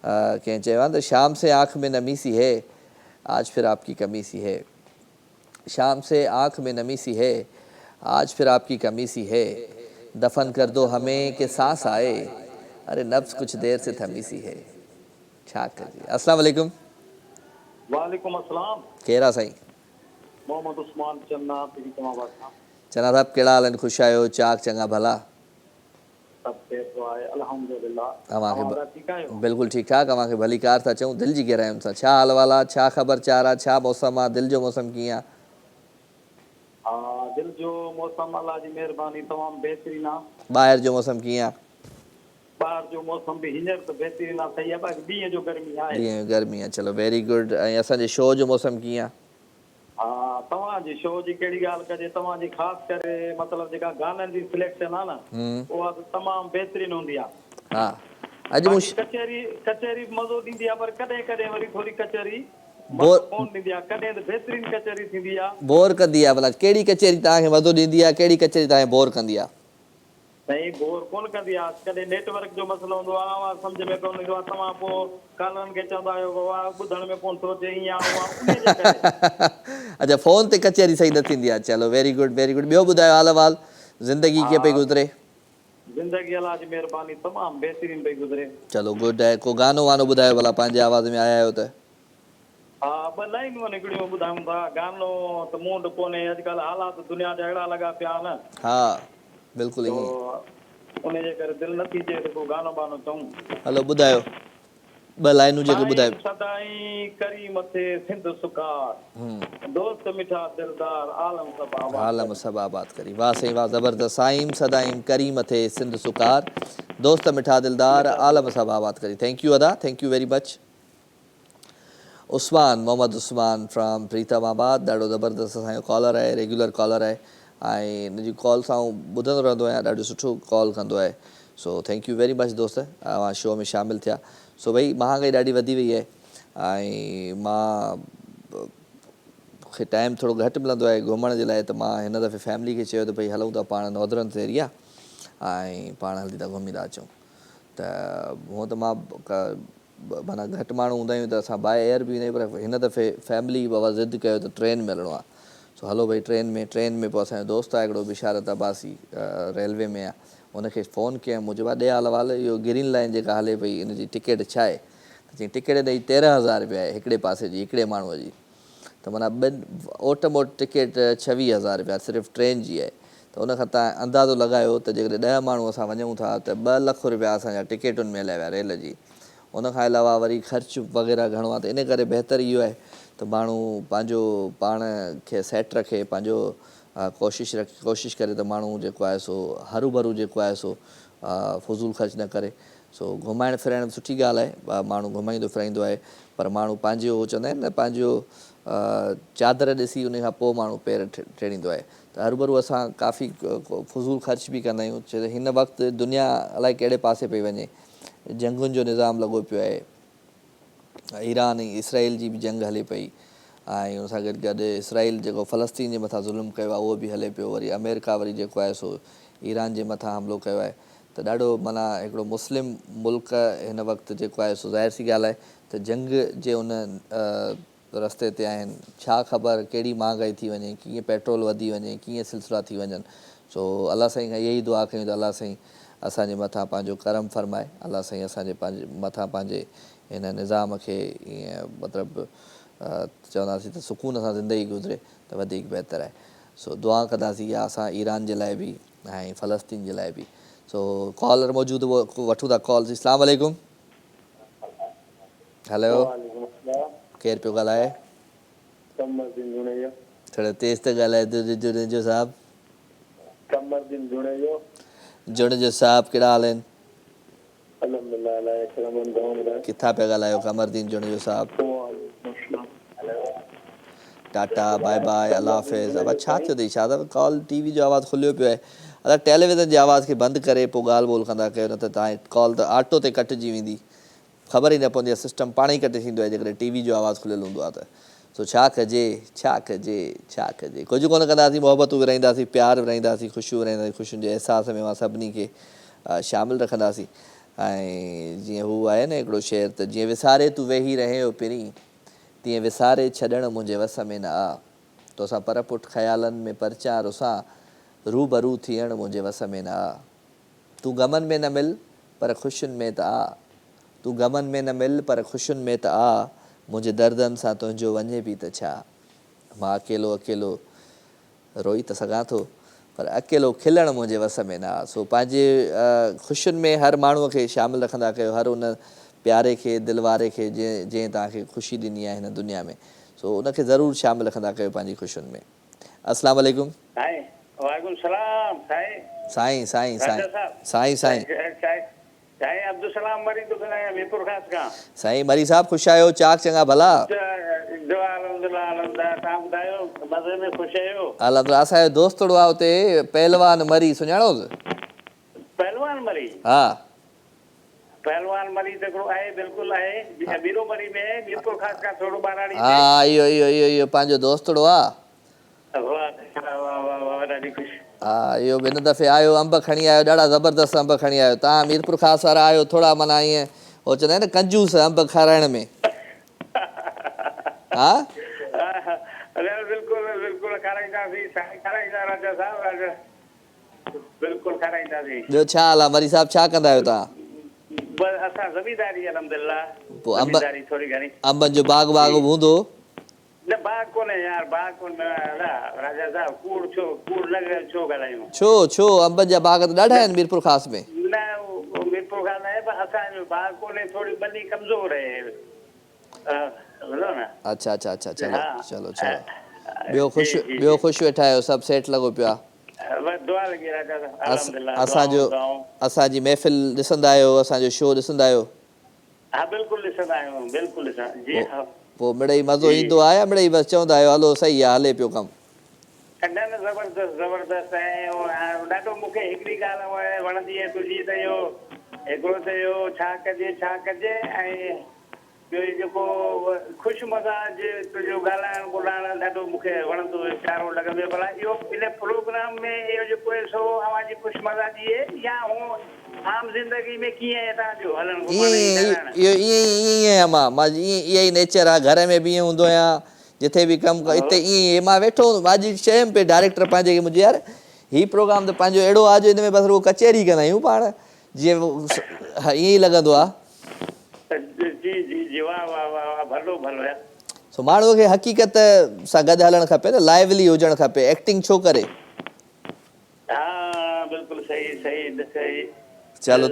कंहिं चयो आहे न, शाम से आँख में नमी सी है, आज फिर आपकी कमी सी है। शाम से आँख में नमी सी है, आज फिर आपकी कमी सी है, दफन कर दो हमें कि सांस आए, अरे नफ्स कुछ देर से थमी सी है। छा कजे। अस्सलाम वालेकुम। वालेकुम अस्सलाम। कहिड़ा साईं? मोहम्मद उस्मान चन्ना प्रीतमाबाद खां। चना साहब कहिड़ा हाल आहिनि? ख़ुशि आहियो? चाक चङा भला? सभु केरु आहे अल्हम्दुलिल्लाह। तव्हांखे ठीकु आहियो? बिल्कुलु ठीकु ठाक, तव्हांखे भली कार था चऊं दिलि जी गहराइयुनि सां। छा हाल वाल आहे? छा ख़बरचार आहे? छा मौसम आहे? दिलि जो मौसम कीअं आहे? हा, दिलि जो मौसम अलाह जी महिरबानी तमामु बहितरीनु आहे। ॿाहिरि जो मौसम कीअं आहे? ॿाहिरि जो मौसम बि हींअर त बहितरीनु आहे, सही आहे, बाक़ी ॾींहं जो गर्मी आहे। ॾींहं जो गर्मी आहे, चलो वेरी गुड। ऐं असांजे शो जो मौसम कीअं आहे? हा, तव्हांजी शो जी कहिड़ी ॻाल्हि कजे, तव्हांजी ख़ासि करे मतिलबु जेका गाननि जी सिलेक्शन आहे न, उहा त तमामु बहितरीनु हूंदी आहे। हा, अॼु मूं कचहरी मज़ो ॾींदी आहे, पर कॾहिं कॾहिं वरी थोरी कचहरी बोर कोन ॾींदी आहे, कॾहिं त बहितरीनु कचहरी थींदी आहे। बोर कंदी आहे? भला कहिड़ी कचहरी तव्हांखे मज़ो ॾींदी आहे, कहिड़ी कचहरी तव्हांखे बोर कंदी आहे? साईं, बोर कोन कंदी आहे। कॾहिं नेटवर्क जो मसइलो हूंदो आहे, आवाज़ सम्झ में कोन ईंदो आहे, तव्हां पोइ कालरनि खे चवंदा आहियो वाह, ॿुधण में कोन थो अचे, ईअं अच्छा, फ़ोन ते कचहरी सही न थींदी आहे। चलो वेरी गुड वेरी गुड। ॿियो ॿुधायो हाल अहिवाल, ज़िंदगी कीअं पई गुज़रे? ज़िंदगी अलाह जी महिरबानी तमामु बहितरीनु पई गुज़रे। चलो गुड आहे। को गानो वानो ॿुधायो भला, पंहिंजे आवाज़ में आया आहियो त? हा, ॿ लाइनूं निकिड़ियूं ॿुधायूं था। गानो त मूं वटि कोन्हे, अॼुकल्ह हालात दुनिया जा अहिड़ा लॻा पिया न। हा बिल्कुलु ईअं। उनजे करे दिलि नथी थिए त को गानो बानो चऊं। हलो ॿुधायो, ॿ लाइनूं जेके ॿुधायो। सदाई करी मथे सिंध सुकार, दोस्त मिठा दिलदार, आलम सब आबाद। आलम सब आबाद करी। वाह साईं वाह, ज़बरदस्त। साईं सदाईं करी मथे सिंध सुकार, दोस्त मिठा दिलदार, आलम सब आबाद करी। थैंक यू अदा, thank you very much. Usman, Mohammad Usman from Pritamabad, ॾाढो ज़बरदस्त असांजो कॉलर आहे, रेगुलर कॉलर आहे, ऐं हिनजी कॉल सां ॿुधंदो रहंदो आहियां, ॾाढो सुठो कॉल कंदो आहे। So thank you very much दोस्त, तव्हां शो में शामिलु थिया। सो भई महांगाई ॾाढी वधी वई आहे, ऐं मूंखे टाइम थोरो घटि मिलंदो आहे घुमण जे लाइ, त मां हिन दफ़े फैमिली खे चयो त भई हलूं था पाण नॉर्दर्न एरिया, ऐं पाण हली था घुमी था अचूं। त हूअं त मां माना घटि माण्हू हूंदा आहियूं त असां बाए एयर बि वेंदा आहियूं, पर हिन दफ़े फैमिली बाबा ज़िद कयो त ट्रेन में हलिणो आहे। सो हलो भई ट्रेन में पोइ असांजो दोस्त आहे हिकिड़ो बिशारत अब्बासी, रेलवे में आहे, हुनखे फ़ोन कयमि, मुंहिंजो ॾे हाल वाल इहो ग्रीन लाइन जेका हले पई हिनजी टिकेट छा आहे? त चई टिकेट ॾेई 13,000 रुपया आहे हिकिड़े पासे जी, हिकिड़े माण्हूअ जी। त माना ॿिनि ओट मोट टिकेट 26,000 रुपया सिर्फ़ु ट्रेन जी आहे। त उनखां तव्हां अंदाज़ो लॻायो त जेकॾहिं 10 माण्हू असां वञूं था त 2 लख रुपया असांजा टिकेटुनि में हलिया विया रेल जी। उनखां अलावा वरी ख़र्चु वग़ैरह घणो आहे, त इन करे बहितरु इहो आहे त माण्हू पंहिंजो पाण खे सेट रखे, पंहिंजो कोशिशि करे त माण्हू जेको आहे सो हरू भरू जेको आहे सो फज़ूल ख़र्चु न करे। सो घुमाइण फिराइण सुठी ॻाल्हि आहे, माण्हू घुमाईंदो फिराईंदो आहे, पर माण्हू पंहिंजो चवंदा आहिनि न पंहिंजो चादर ॾिसी उन खां पोइ माण्हू पेर टेड़ींदो आहे। त हरू असां काफ़ी फज़ूल ख़र्च बि कंदा आहियूं, छो त हिन वक़्तु दुनिया अलाए कहिड़े पासे पई वञे, जंगुनि जो निज़ाम लॻो पियो आहे, ईरान ऐं इसराइल जी बि जंग हले पई, ऐं हुन सां गॾु गॾु इसराइल जेको फ़लस्तीन जे मथां ज़ुल्म कयो आहे उहो बि हले पियो, वरी अमेरिका वरी जेको आहे सो ईरान जे मथां हमिलो कयो आहे। त ॾाढो माना हिकिड़ो मुस्लिम मुल्क हिन वक़्तु जेको आहे सो ज़ाहिर सी ॻाल्हि आहे त जंग जे उन रस्ते ते आहिनि, छा ख़बर कहिड़ी महांगाई थी वञे, कीअं पेट्रोल वधी वञे, कीअं सिलसिला थी वञनि। सो अलाह साईं खां इहा ई दुआ कयूं त अलाह साईं असांजे मथां पंहिंजो करम फरमाए, अलाह साईं असांजे पंहिंजे मथां पंहिंजे हिन निज़ाम खे ईअं मतिलबु चवंदासीं त सुकून सां ज़िंदगी गुज़रे त वधीक बहितरु आहे। सो दुआ कंदासीं इहा असां ईरान जे लाइ बि ऐं फ़लस्तीन जे लाइ बि। सो कॉलर मौजूदु वठूं था कॉल। अस्सलाम वालेकुम। हलो, केरु पियो ॻाल्हाए? थोरो तेज़ त ॻाल्हाए जुड़ेजो साहिबु। जुड़ेजो साहिबु, कहिड़ा हाल आहिनि? किथां पिया ॻाल्हायो कमरदीन जुड़ेजो साहिबु? टाटा बाय बाय अल्लाह हाफ़िज़। अब छा थियो अथई छा त कॉल टीवी जो आवाज़ु खुलियो पियो आहे। अगरि टेलीविज़न जी आवाज़ खे बंदि करे पोइ ॻाल्हि ॿोल कंदा कयो, न त तव्हांजी कॉल त ऑटो ते कटिजी वेंदी, ख़बर ई न पवंदी आहे, सिस्टम पाण ई कटे थींदो आहे जेकॾहिं टीवी जो आवाज़ु खुलियल हूंदो आहे त। सो छा कजे छा कजे छा कजे, कुझु कोन कंदासीं, मोहबतूं विराईंदासीं, प्यार विराईंदासीं, ख़ुशियूं विराईंदासीं, ख़ुशियुनि जे अहसास में मां सभिनी खे शामिलु रखंदासीं। ऐं जीअं हू आहे न हिकिड़ो शेर त जीअं विसारे तूं वेही रहियो पहिरीं, तीअं विसारे छॾणु मुंहिंजे वस में न आ, तोसां पर पुठ ख़्यालनि में परचां रुसां, रूबरू थियणु मुंहिंजे वस में न आ। तूं गमनि में न मिल पर ख़ुशियुनि में त आ, तूं गमनि में न मिल पर ख़ुशियुनि में त आ, मुंहिंजे दर्दनि सां तुंहिंजो वञे बि त छा। मां अकेलो अकेलो रोई त सघां थो पर अकेलो खिलणु मुंहिंजे वस में न आ। सो पंहिंजे ख़ुशियुनि में हर माण्हूअ खे शामिलु रखंदा कयो, हर उन प्यारे खे, दिलवारे खे जंहिं तव्हांखे ख़ुशी ॾिनी आहे हिन दुनिया में, सो उनखे ज़रूरु शामिलु रखंदा कयो पंहिंजी ख़ुशियुनि में। अस्सलाम वालेकुम। साईं वालेकुम सलाम साईं साईं साईं राजा साईं साहब साईं साईं अब्दुल सलाम मरी तो ॻाल्हायां मीरपुर ख़ास खां। साईं मरी साहब ख़ुशि आहियो, चाक चङा भला? दुआ अल्हम्दुलिल्लाह अल्हम्दुलिल्लाह, तव्हां ॿुधायो मज़े में ख़ुशि आहियो? अल्हम्दुलिल्लाह, असांजो दोस्तड़ो आहे हुते पहलवान मरी, सुञाणोसि? पहलवान मरी? हा पहलवान मरी त हिकिड़ो आहे, बिल्कुलु आहे, बीरो मरी में मीरपुर ख़ास खां थोरो ॿाराड़ी ते। हा इहो इहो इहो इहो पंहिंजो दोस्तड़ो आहे। वाह वाह वाह वाह, ॾाढी ख़ुशि। हा इहो हिन दफ़े आयो, अंब खणी आयो, ॾाढा ज़बरदस्त अंब खणी आयो। तव्हां मीरपुर ख़ासि वारा आहियो, थोरा माना ईअं हो चवंदा आहिनि न कंजूस अंब खाराइण में। हा बिल्कुलु बिल्कुलु खाराईंदासीं, खाराईंदा राजा साहब, बिल्कुलु खाराईंदासीं। ॿियो छा हाल आहे मरी साहब, छा कंदा आहियो तव्हां? बस असां ज़मीदारी अल्हम्दुलिल्लाह, पोइ ज़मीदारी थोरी घणी। अंबनि जो बाग वाग हूंदो? न बाग कोन्हे यार, बाग कोन्हे राजा साहब, कूड़ लॻियल छो ॻाल्हायूं? छो अंबनि जा बाग त ॾाढा आहिनि मीरपुर ख़ासि में। न मीरपुर ख़ास आहे पर असांजो बाग कोन्हे, थोरी ॿनी कमज़ोर आहे, ॿुधो न। अच्छा अच्छा अच्छा, चलो चलो चलो, ॿियो ख़ुशि वेठा आहियो, सभु सेठ लॻो पियो आहे? दुआ लॻी राजा साहब, अल्हम्दुलिल्लाह। असांजी महफ़िल ॾिसंदा आहियो, असांजो शो ॾिसंदा आहियो? हा बिल्कुलु ॾिसंदा आहियूं, बिल्कुलु ॾिसां जी हा। पोइ मिड़ई मज़ो ईंदो आहे या मिड़ई बसि चवंदा आहियो हलो सही आहे, हले पियो कमु? न न ज़बरदस्त ज़बरदस्त आहे। ॾाढो मूंखे हिकिड़ी ॻाल्हि वणंदी आहे तुंहिंजी, त इहो हिकिड़ो त इहो छा कजे ऐं ॿियो जेको ख़ुशि मज़ाज तुंहिंजो ॻाल्हाइण ॿोलाइण ॾाढो मूंखे वणंदो हुयो, प्यारो लॻंदो आहे। भला इहो इन प्रोग्राम में इहो जेको आहे सो अवांजी ख़ुशि मज़ाजी आहे या हूअं आम ज़िंदगी में कीअं आहे तव्हांजो हलणु घुमण? इहो ईअं आहियां मां इअं ई नेचर आहे, घर में बि ईअं हूंदो आहियां, जिथे बि कमु कयो हिते ईअं मां वेठो हूंदो। अॼु चयुमि पिए डायरेक्टर पंहिंजे खे मुंहिंजे, यार हीउ प्रोग्राम त पंहिंजो अहिड़ो आहे जो हिन में बसि उहो कचहरी कंदा आहियूं पाण, जीअं ईअं ई लॻंदो आहे। जी जी जी, वाह वाह वाह, भलो भलो यार। सो माण्हूअ खे हक़ीक़त सां गॾु हलणु खपे न, लाइवली हुजणु खपे, एक्टिंग छो करे। हा बिल्कुलु सही सही सही। चलो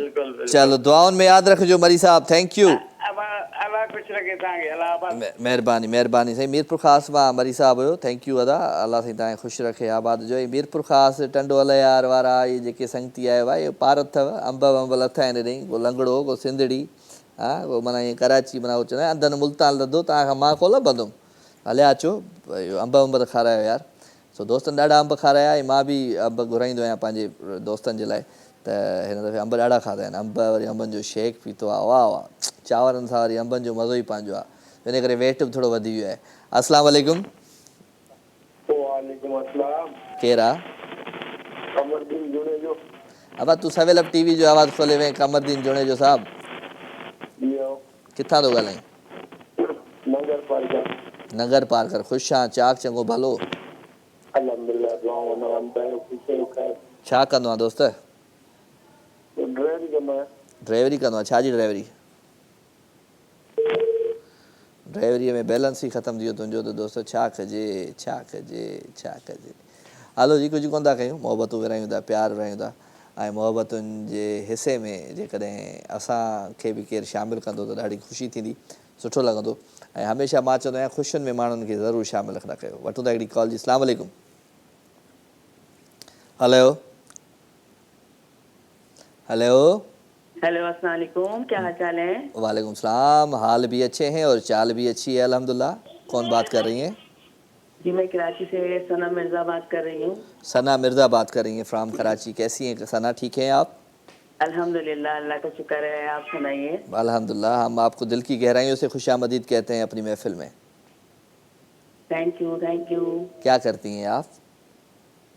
चलो, दुआउनि में यादि रखिजो मरी साहब, थैंक यू। अल्लाह ख़ुशि रखे तव्हांखे, अल्लाह महिरबानी महिरबानी साईं। मीरपुर ख़ासि मां मरी साहब हुयो, थैंक यू अदा, अल्लाह साईं तव्हांखे ख़ुशि रखे, आबाद जो। मीरपुर ख़ासि टंडो अलयार वारा इहे जेके संगती आयो आहे, इहो पार अथव, अंब लथा आहिनि हेॾे, को लंगड़ो को सिंधड़ी, हा को माना ईअं कराची माना चवंदा आहिनि अंधनि मुल्तान लधो, तव्हांखां मां कोन लभंदुमि, हलिया अचो इहो अंब त खारायो यार। सो दोस्तनि ॾाढा अंब खाराया, ऐं मां बि अंब घुराईंदो आहियां पंहिंजे दोस्तनि जे लाइ, त हिन दफ़े अंब ॾाढा खाधा आहिनि। अंब वरी अंबनि जो शेक पीतो आहे, वाह वाह, चांवरनि सां वरी अंबनि जो मज़ो ई पंहिंजो आहे, इन करे वेट बि थोरो वधी वियो आहे। अस्सलाम वालेकुम। वालेकुम अस्सलाम। केरु आहे? कमरदीन जुनेजो। अब तूं सवेल टीवी जो आवाज़ु खोले वें, कमरदीन जुनेजो साहब। किथां थो ॻाल्हाईं? नगर पार्कर। नगर पार्कर, ख़ुशि आहियां, चाक चङो भलो? अल्हम्दुलिल्लाह, दुआऊं छा कंदो आहे दोस्त? ड्राइवरी कंदो आहियां। ड्राइवरी कंदो आहे, छा जी ड्राइवरी? ड्राइवरीअ में बैलेंस ई ख़तमु थी वियो तुंहिंजो त दोस्त, छा कजे छा कजे छा कजे। हलो जी, कुझु कोन था कयूं, मोहबतूं विरायूं था, प्यार विरायूं था, ऐं मोहबतुनि जे हिसे में जेकॾहिं असांखे बि केरु शामिलु कंदो त ॾाढी ख़ुशी थींदी, सुठो लॻंदो। ऐं हमेशह मां चवंदो आहियां ख़ुशियुनि में माण्हुनि खे ज़रूरु शामिलु रखंदा कयो। वठूं था हिकिड़ी कॉल जी। अस्सलाम वालेकुम। हेलो हेलो हेलो, अस्सलाम वालेकुम, क्या हाल चाल है? वालेकुम सलाम, हाल भी अच्छे हैं और चाल भी अच्छी है अल्हम्दुलिल्लाह। कौन बात कर रही हैं? जी मैं कराची से सना मिर्जा बात कर रही हूँ। सना मिर्ज़ा बात कर रही हैं फ्राम कराची। कैसी हैं सना, ठीक हैं आप? अल्हम्दुलिल्लाह, अल्लाह का शुक्र है। आप सुनाइए। अल्हम्दुलिल्लाह, हम आपको दिल की गहराइयों से खुशामदीद कहते हैं अपनी महफिल में। Thank you, thank U. क्या करती हैं आप?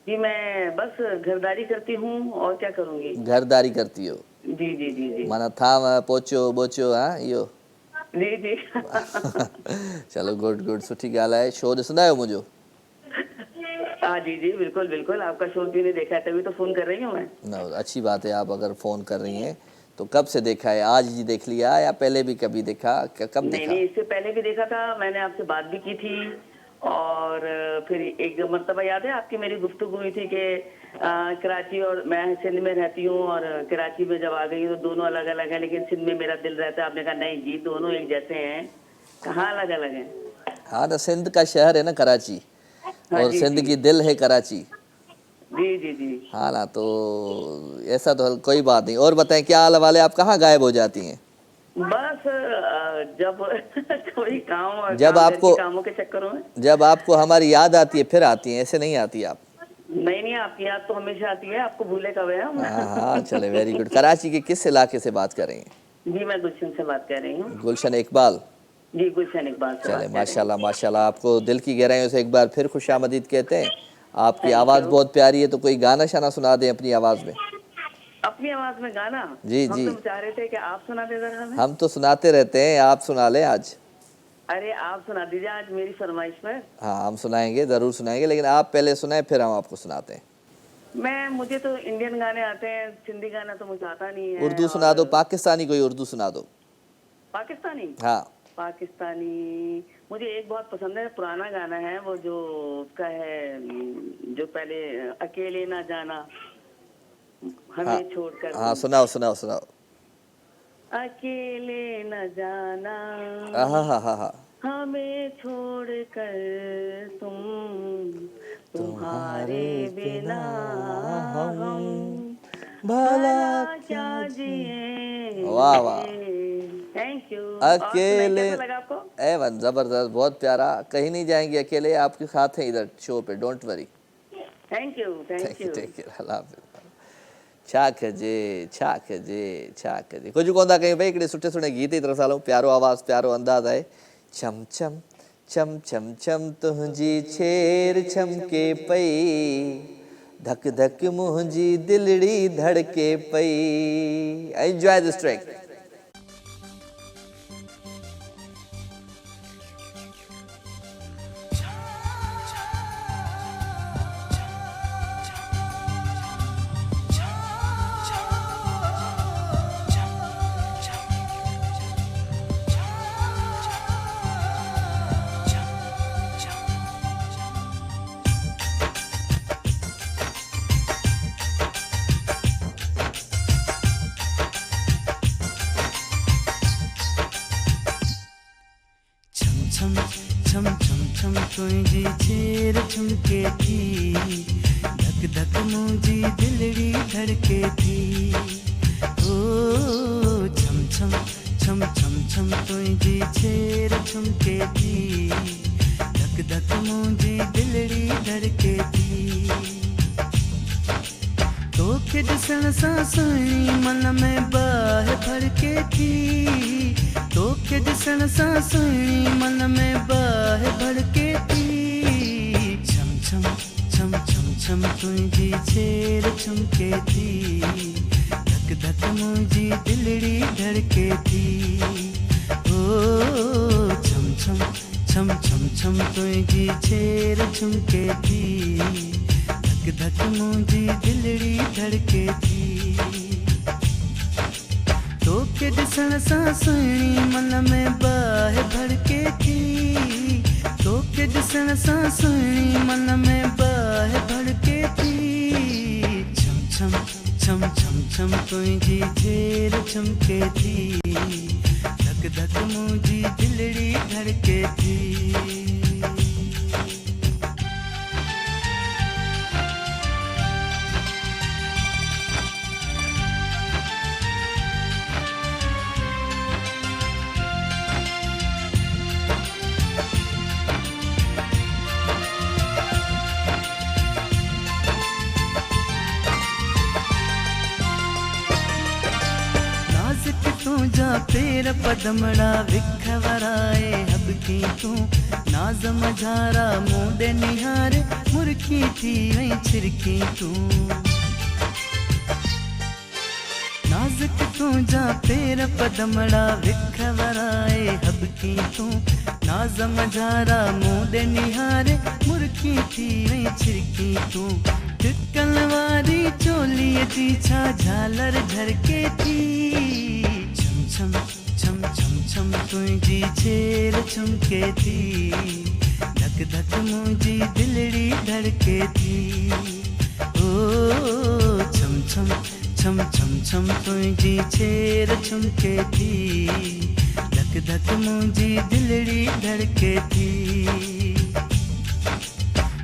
जी मैं बस घरदारी करती हूँ और क्या करूँगी। घरदारी करती हो? जी जी जी जी माना थाम पोचो बोचो, हाँ इहो? जी जी चलो गुड गुड, सुठी ॻाल्हि आहे। शो ॾिसंदा आहियो मुंहिंजो? हाँ जी जी बिल्कुल बिल्कुल, आपका शो भी नहीं देखा है तभी तो फोन कर रही हूँ मैं। न, अच्छी बात है। आप अगर फ़ोन कर रही हैं तो कब से देखा है? आज ही देख लिया या पहले भी कभी देखा? कब नहीं देखा? नहीं, इससे पहले भी देखा था, मैंने आपसे बात भी की थी और फिर एक मर्तबा याद है आपकी मेरी गुफ्तगू हुई थी कि कराची और मैं सिंध में रहती हूँ और कराची में जब आ गई तो दोनों अलग अलग है, लेकिन सिंध में मेरा दिल रहता है। आपने कहा नहीं जी, दोनों एक जैसे हैं। कहाँ अलग अलग हैं? हाँ ना, सिंध का शहर है ना कराची, हाँ और जी, सिंध जी। की दिल है कराची। जी जी जी हाँ ना, तो ऐसा तो कोई बात नहीं। और बताएं क्या हाल वाले, आप कहाँ गायब हो जाती हैं? बस जब कोई काम और जब काम घर आपको- के कामों के चक्करों में। जब आपको हमारी याद आती है फिर आती हैं, ऐसे नहीं आती आप। नहीं नहीं, आपकी याद तो हमेशा आती है, आपको भूले कब है हम। हाँ हाँ, चले, वेरी गुड। कराची के किस इलाके से बात कर रही हैं? जी मैं गुलशन से बात कर रही हूँ। गुलशन इकबाल। जी गुलशन इकबाल से बात चले, कर रही हूँ। माशाल्लाह माशाल्लाह, आपको दिल की गहराइयों से एक बार फिर खुशामदीद कहते हैं। आपकी Thank आवाज़ you. बहुत प्यारी है, तो कोई गाना शाना सुना दें अपनी आवाज़ में। अपनी आवाज में गाना? जी, हम जी। तो चाह रहे थे कि आप सुना दे जरा हमें। हम तो सुनाते रहते हैं, आप सुना लें आज। अरे आप सुना दीजिए आज मेरी फरमाइश पर। हाँ, हम सुनाएंगे, ज़रूर सुनाएंगे, लेकिन आप पहले सुनाएं फिर हम आपको सुनाते हैं। मुझे तो इंडियन गाने आते हैं, सिंधी गाना तो मुझे आता नहीं है। उर्दू सुना दो, और पाकिस्तानी कोई उर्दू सुना दो। पाकिस्तानी? हाँ। पाकिस्तानी मुझे एक बहुत पसंद है, पुराना गाना है वो, जो उसका है जो पहले अकेले ना जाना हमें हाँ, छोड़कर। हाँ, सुनाओ सुनाओ सुनाओ। अकेले न जाना हाँ हाँ हाँ हाँ। हमें छोड़कर तुम, तुम्हारे बिना हम भला क्या जिए। वाह वाह, थैंक यू। अकेले। कैसा लगा आपको? एवन जबरदस्त, बहुत प्यारा। कहीं नहीं जाएंगे अकेले, आपके साथ हैं इधर शो पे, don't worry. Thank you thank you. Take care, अल्लाह हाफ़िज़। छा कजे छा कजे छा कजे, कुझु कोन था कयूं भई, हिकिड़े सुठे सुठे गीत जी तरफ़ सां हलूं। प्यारो आवाज़, प्यारो अंदाज़ आहे। छम छम छम छम छम तुंहिंजी छेर छमके पई, धक धक मुंहिंजी दिलड़ी धड़के पई। Enjoy this track. छम छम छम छम तुंहिंजी छेर छमके थी, धक धक मुंहिंजी दिलड़ी धड़के थी। ओ छम छम छम छम छम तुंहिंजी छेर छमके थी, धक धक मुंहिंजी दिलड़ी धड़के थी। तोखे ॾिसण सां सुहिणी मन में बाहि भड़के थी, तोखे ॾिसण सां सुहिणी मन में बाहि भड़के थी। छम छम छम छम छम तुंहिंजी छेर छमके थी, धक धक मुंहिंजी दिलड़ी धड़के थी। ओ छम छम छम छम छम तुंहिंजी छेर छमके थी, धक धक मुंहिंजी दिलड़ी धड़के थी। तोखे ॾिसण सां सुहिणी मन में बाहि भड़के थी, तोखे ॾिसण सां सुहिणी मन में बाहि भड़के थी। छम छम छम छम छम तुंहिंजी छेर छमके थी, धक धक मुंहिंजी दिलड़ी धड़के थी। तू जा पेर पदमड़ा विखवराए हबकी तू नाज मझारा मूडे निहारे मुर्की थी वही छिरकी तू नाजुक तू जा पेर पदमड़ा विखवराए हबकी तू नाज मझारा मूडे निहारे मुर्की थी वही छिरकी तू टिकल वारी चोली जी छा झालर झरके थी छम छम छम छम छम तुझी छेर चमके थी धक धक मुझी दिलड़ी धड़के थी ओ छम छम छम छम छम तुझी छेर चमके थी धक धक मुझी दिलड़ी धड़के थी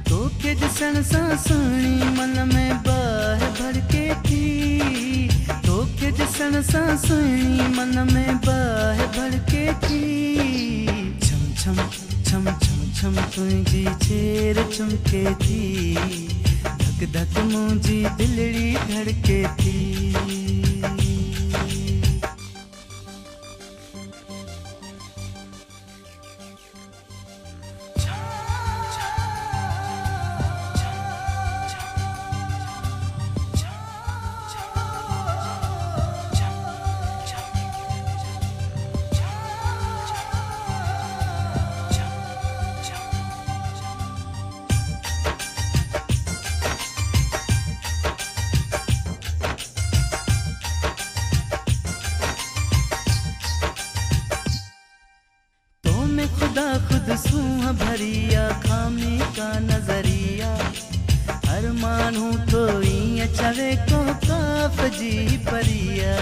तोखे ॾिसण सां सुहिणी मन में बाह भड़के थी तोखे ॾिसण सां सुहिणी मन में बाह भड़के थी छम छम छम छम छम तुझी छेर चमके थी धक धक मुझी दिलड़ी धड़के थी खुदा खुद सूह भरिया खामी का नजरिया हर मानू तो ईअं चवे को काफ जी परिया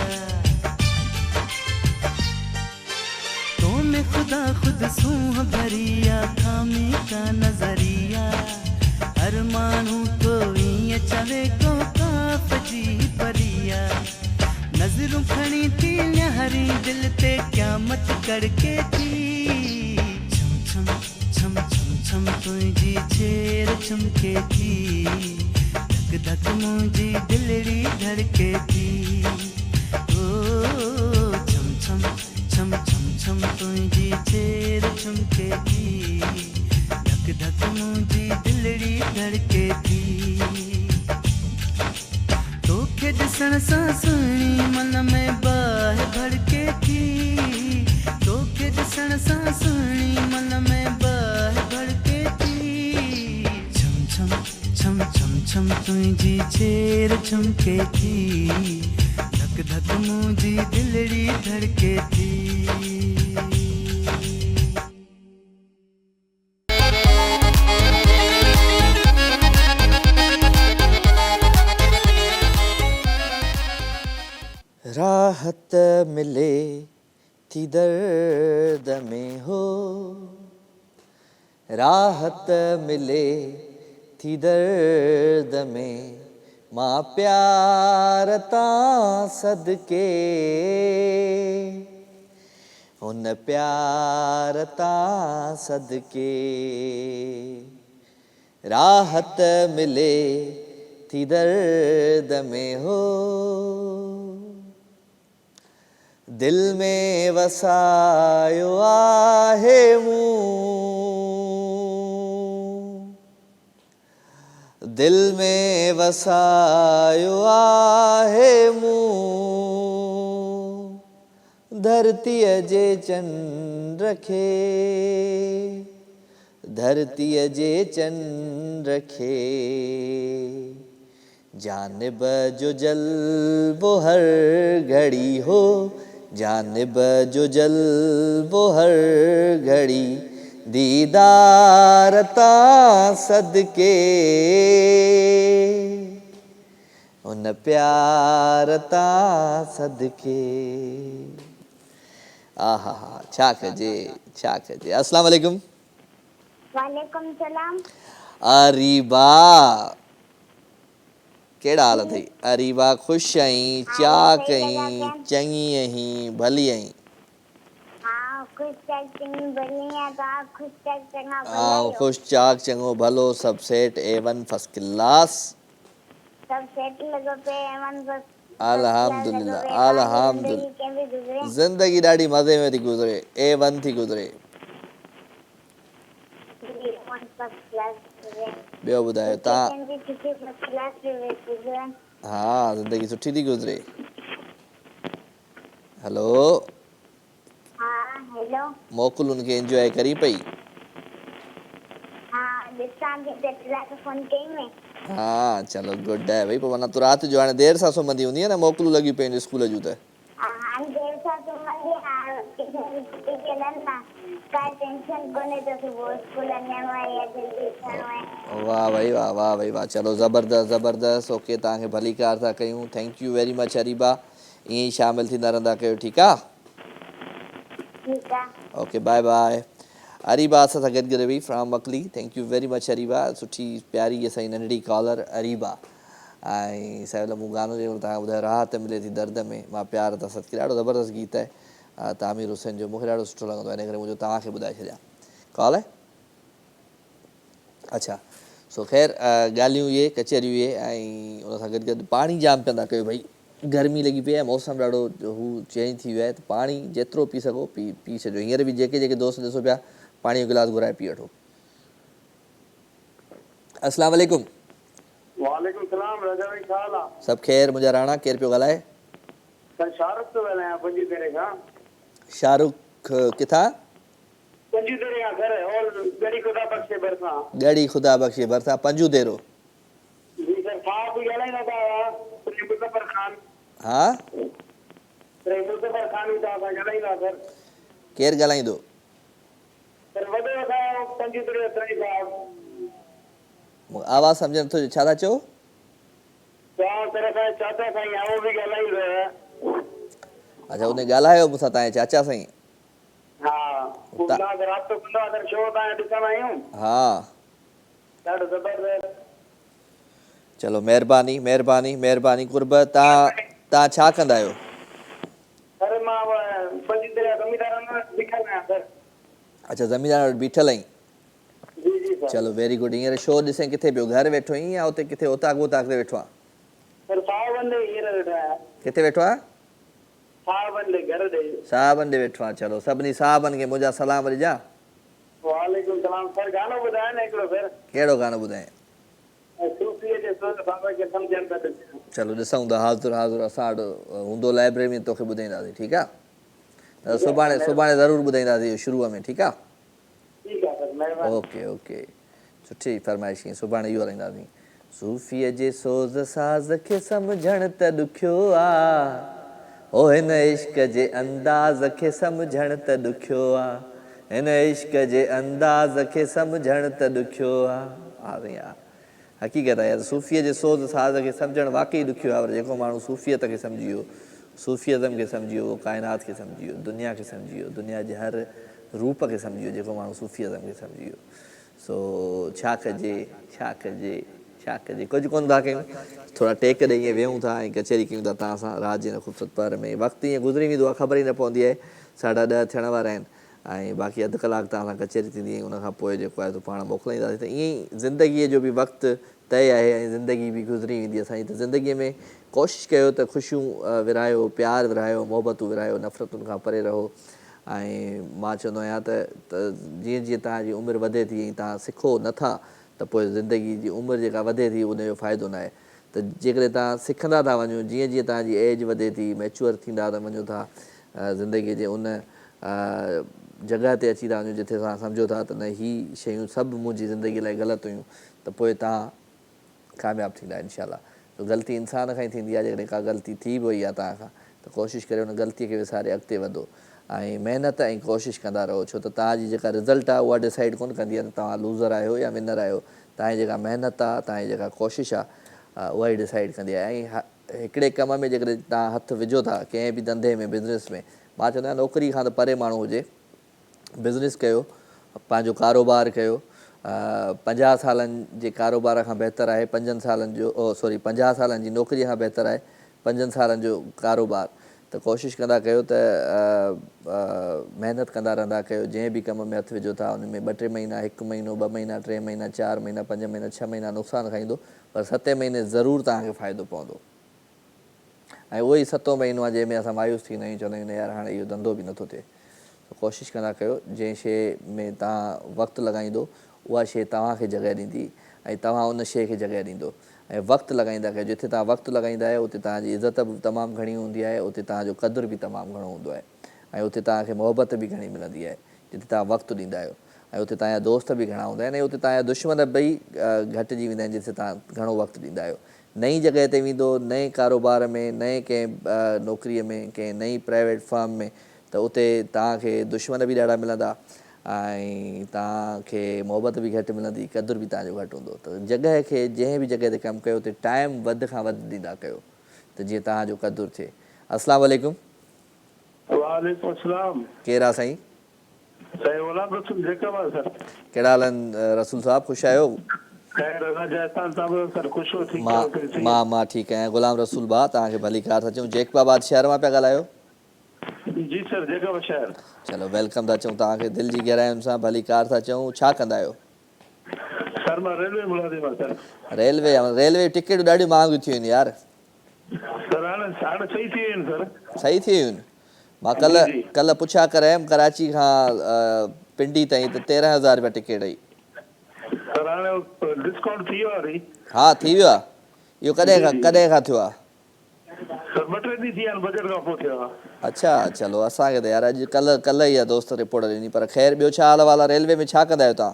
तो में खुदा खुद सूह भरिया खामी का नजरिया हर मानू तो ईअं चवे को काफ जी परिया नजरूं खणी थी न्यारी दिल ते क़यामत करके थी छम छम छम छम तुझी छेर चमके थी धक धक मुझी दिलड़ी धड़के थी ओ छम छम छम छम छम तुझी छेर चमके थी धक धक मुझी दिलड़ी धड़के थी तोखे ॾिसण सां सुहिणी मन में बाह भड़के थी तोखे ॾिसण सां सुहिणी मन में बाह भड़के थी छम छम छम छम छम तुझी छेर चमके थी धक धक मुझी दिलड़ी धड़के थी राहत मिले थी दर्द में हो राहत मिले थी दर्द में मां प्यार तां सदके उन प्यार तां सदके राहत मिले थी दर्द में हो दिल में वसायो आहे मूं दिल में वसायो आहे मूं धरतीअ जे चंड खे धरतीअ जे चंड खे जानिब जो जल्बो हर घड़ी हो जानिब जो जल्बो हर घड़ी दीदार तां सदके उन प्यार तां सदके आहा छा कजे अस्सलाम वालेकुम वालेकुम सलाम अरीबा केड़ा हाल अथई अरीबा खुश आहीं चा कहीं चङी आहीं भली आहीं हाँ खुश चाक चंगी भली है तो आप खुश चाक चंगा आओ खुश चाक चङो भलो सब सेट A1 फर्स्ट क्लास सब सेट लगो पे एवन बस अल्हम्दुलिल्लाह अल्हम्दुलिल्लाह ज़िंदगी ॾाढी मज़े में थी गुज़रे A1 थी गुज़रे ॿियो ॿुधायो तव्हां हाँ ज़िंदगी सुठी थी गुज़रे हेलो हाँ हेलो मोकुल उनके एंजॉय करी पई हाँ ॾिसांगे त फोन कई में हाँ चलो गुड है भाई पोइ माना तूं राति जो हाणे देरि सां सुम्हंदी हूंदी न मोकलूं लॻी पयूं स्कूल जूं त हाणे देर सां सुम्हंदी छुट्टी कयलनि ना का टेंशन कोन्हे त सुबुह स्कूल वञिणो आहे या जल्दी उथणो आहे वाह भाई वाह वाह भाई वाह चलो ज़बरदस्त ज़बरदस्त ओके तव्हांखे भली कार था कयूं thank you very much Areeba ईअं ई शामिलु थींदा रहंदा कयो ठीकु आहे ठीकु आहे ओके बाय बाय अरीबा असां सां गॾु हुई from Makli thank you very much Areeba सुठी प्यारी असांजी नंढड़ी कॉलर अरीबा ऐं सहेल मूं गानो जेको तव्हां ॿुधायो राहत मिले थी दर्द में मां प्यार तां सदके ॾाढो ज़बरदस्त गीत आहे तामिर हुसैन जो मूंखे ॾाढो सुठो लॻंदो आहे इन करे मुंहिंजो तव्हांखे ॿुधाए छॾियां कॉल आहे अच्छा सो ख़ैर ॻाल्हियूं इहे कचहरियूं इहे ऐं उन सां गॾु गॾु पाणी जाम पीअंदा कयो भई गर्मी लॻी पई आहे मौसम ॾाढो हू चेंज थी वियो आहे त पाणी जेतिरो पी सघो पी छॾियो हींअर बि जेके जेके दोस्त ॾिसो पिया पाणी जो गिलास घुराए पी वठो अस्सलाम वालेकुम वालेकुम सलाम राजा भाई छा हाल आहे सभु ख़ैर मुंहिंजा राणा केरु पियो ॻाल्हाए सर शाहरुख थो ॻाल्हायां पंजी दरे खां शाहरुख किथां पंजी दरे खां घर और गड़ी खुदा बख्शे भरिसां ॻड़ी ख़ुदा बख़्शे भरिसां पंजू देरो जी सर साहब बि ॻाल्हाईंदा पिया मुज़फ़र ख़ान हा मुज़फ़र ख़ान बि तव्हां सां ॻाल्हाईंदा सर केरु ॻाल्हाईंदो सर वॾो असांजो पंजी दरे साईं साहब आवाज़ सम्झ नथो अचे छा था चओ चवां सर असांजे चाचा साईं आहे उहो बि ॻाल्हाईंदो आहे अच्छा उन ॻाल्हायो मूंसां तव्हांजे चाचा साईं हा तव्हां राब्तो कंदो आहे सर शो तव्हां ॾिसंदा आहियूं हा ॾाढो ज़बरदस्त चलो महिरबानी महिरबानी महिरबानी कुर्बत तव्हां छा कंदा आहियो सर मां पंजी दरे ज़मीदारनि में बीठल आहियां सर अच्छा ज़मीदार वटि बीठल आहीं जी जी सर चलो वेरी गुड हींअर शो ॾिसे किथे पियो घर वेठो आहीं या उते किथे उताक वताक ते वेठो आहे सर साहबनि ॾे हींअर वेठो आहियां किथे वेठो आहे साहबनि ॾे घर ॾे साहबनि ॾे वेठो आहे चलो सभिनी साहबनि खे मुंहिंजा सलाम ॾिजां वालेकुम सलाम सर गानो ॿुधायो न हिकिड़ो सर कहिड़ो गानो ॿुधाए सूफ़ीअ जे सुर बाबा खे सम्झनि था ॾिसो चलो ॾिसूं था हाज़ुर हाज़ुर असां वटि हूंदो लाइब्रेरी में तोखे ॿुधाईंदासीं ठीकु आहे त सुभाणे ज़रूरु ॿुधाईंदासीं इहो शुरूअ में ठीकु आहे ठीकु आहे सर महिरबानी ओके ओके सुठी फरमाइश कीअं सुभाणे इहो हलाईंदासीं सूफ़ीअ जे सोज़ साज़ खे सम्झण त ॾुखियो आहे ओ हिन इश्क जे अंदाज़ खे सम्झण त ॾुखियो आहे हिन इश्क जे अंदाज़ खे सम्झण त ॾुखियो आहे यार हक़ीक़त आहे यार सूफ़ीअ जे सोज़ साज़ खे सम्झणु वाक़ई ॾुखियो आहे पर जेको माण्हू सूफ़ियत खे सम्झी वियो सूफ़ियज़म खे सम्झी वियो काइनात खे सम्झी वियो दुनिया खे सम्झी वियो दुनिया जे हर रूप खे सम्झी वियो जेको माण्हू सूफ़ियज़म खे सम्झी वियो सो छा कजे छा कजे छा कजे कुझु कोन था कयूं थोरा टेक ॾेई ईअं वेहूं था ऐं कचहरी कयूं था तव्हां सां राति जे हिन ख़ूबसूरत पहर में वक़्तु ईअं गुज़री वेंदो आहे ख़बर ई न पवंदी आहे 10:30 थियण वारा आहिनि ऐं बाक़ी अधु कलाकु तव्हां सां कचहरी थींदी उनखां पोइ जेको आहे पाण मोकिलींदासीं त ईअं ई ज़िंदगीअ जो बि वक़्तु तय आहे ऐं ज़िंदगी बि गुज़री वेंदी असांजी त ज़िंदगीअ में कोशिशि कयो त ख़ुशियूं विरायो प्यारु विरायो मोहबतूं विरायो नफ़रतुनि खां परे रहो ऐं मां चवंदो आहियां त जीअं जीअं तव्हांजी उमिरि वधे थी ऐं तव्हां सिखो नथा त पोइ ज़िंदगी जी उमिरि जेका वधे थी उनजो फ़ाइदो न आहे त जेकॾहिं तव्हां सिखंदा था वञो जीअं जीअं तव्हांजी एज वधे थी मैच्योर थींदा त वञो था ज़िंदगीअ जे उन जॻह ते अची था वञो जिथे तव्हां सम्झो था त न हीअ शयूं सभु मुंहिंजी ज़िंदगीअ लाइ ग़लति हुयूं त पोइ तव्हां कामयाबु थींदा इनशाला त ग़लती इंसान खां ई थींदी आहे जेकॾहिं का ग़लती थी बि वई आहे तव्हां खां त कोशिशि करे हुन ग़लतीअ खे विसारे अॻिते वधो ऐं महिनत ऐं कोशिशि कंदा रहो छो त तव्हांजी जेका रिज़ल्ट आहे उहा डिसाइड कोन कंदी आहे त तव्हां लूज़र आहियो या विनर आहियो तव्हांजी जेका महिनत आहे तव्हांजी जेका कोशिशि आहे उहा ई डिसाइड कंदी आहे ऐं हिकिड़े कम में जेकॾहिं तव्हां हथु विझो था कंहिं बि धंधे में बिज़नेस में मां चवंदो आहियां नौकिरी खां त परे माण्हू हुजे बिज़नेस कयो पंहिंजो कारोबार कयो 50 सालनि जे कारोबार खां बहितर आहे 5 सालनि जो 50 सालनि जी नौकिरीअ खां बहितर आहे 5 सालनि जो कारोबार त कोशिशि कंदा कयो त महिनत कंदा रहंदा कयो जंहिं बि कम में हथु विझो था उन में 2-3 महीना 1 महीनो 2 महीना 3 महीना 4 महीना 5 महीना 6 महीना नुक़सानु खाईंदो पर 7 महीने ज़रूरु तव्हांखे फ़ाइदो पवंदो ऐं उहो ई सतो महीनो आहे जंहिंमें असां मायूस थींदा आहियूं, चवंदा आहियूं न यार हाणे इहो धंधो बि नथो थिए। त कोशिशि कंदा कयो जंहिं शइ में तव्हां वक़्तु लॻाईंदो उहा शइ तव्हांखे जॻह ॾींदी ऐं तव्हां उन शइ खे जॻह ॾींदो। ऐं वक़्तु लॻाईंदा कयो, जिथे तव्हां वक़्तु लॻाईंदा आहियो उते तव्हांजी इज़त बि तमामु घणी हूंदी आहे, उते तव्हांजो क़दुरु बि तमामु घणो हूंदो आहे ऐं उते तव्हांखे मोहबत बि घणी मिलंदी आहे जिते तव्हां वक़्तु ॾींदा आहियो। ऐं उते तव्हांजा दोस्त बि घणा हूंदा आहिनि ऐं उते तव्हांजा दुश्मन ॿई घटिजी वेंदा आहिनि जिते तव्हां घणो वक़्तु ॾींदा आहियो। नई जॻह ते वेंदो, नए कारोबार में, नए कंहिं नौकरीअ में, कंहिं नई प्राइवेट फर्म में, त उते तव्हांखे दुश्मन बि ॾाढा मिलंदा ऐं तव्हांखे मोहबत बि घटि मिलंदी, क़दुरु बि तव्हांजो घटि हूंदो। त जॻह खे जंहिं बि जॻह ते कमु कयो उते टाइम वधि खां वधि ॾींदा कयो त जीअं तव्हांजो क़दुरु थिए। अस्सलाम वालेकुम। वालेकुम अस्सलाम। केरु आहे साईं? साईं गुलाम रसूल जेकब आहे सर। कहिड़ा हाल आहिनि रसूल साहिबु, ख़ुशि आहियो? खैर राजस्थान तव्हां सर ख़ुशि हो ठीक मां ठीकु आहियां। गुलाम रसूल भाउ तव्हांखे भली कार था चऊं। जेकबाबाद शहर मां पिया ॻाल्हायो? जी सर, जेकब शहर। चलो वेलकम था चऊं तव्हांखे दिलि जी गहराइयुनि सां, भली कार था चऊं। छा कंदा आहियो? सर मां रेलवे मुलाज़िम आहियां सर। रेलवे टिकटूं ॾाढियूं महांगियूं थी वियूं यार। सर हाणे सही थी वियूं सर। सही थी वियूं? मां कल्ह पुछा करायमि कराची खां पिंडी ताईं त 13,000 रुपया टिकट हुई। सर हाणे डिस्काउंट थी वियो आहे। हा थी वियो आहे। इहो कॾहिं खां थियो आहे? सर 2-3 ॾींहं थी विया आहिनि, बजट खां पोइ थियो आहे। अच्छा चलो, असांखे त यार अॼु कल्ह ई आहे दोस्त रिपोर्ट ॾिनी। पर ख़ैर ॿियो छा हाल वाल आहे? रेलवे में छा कंदा आहियो तव्हां?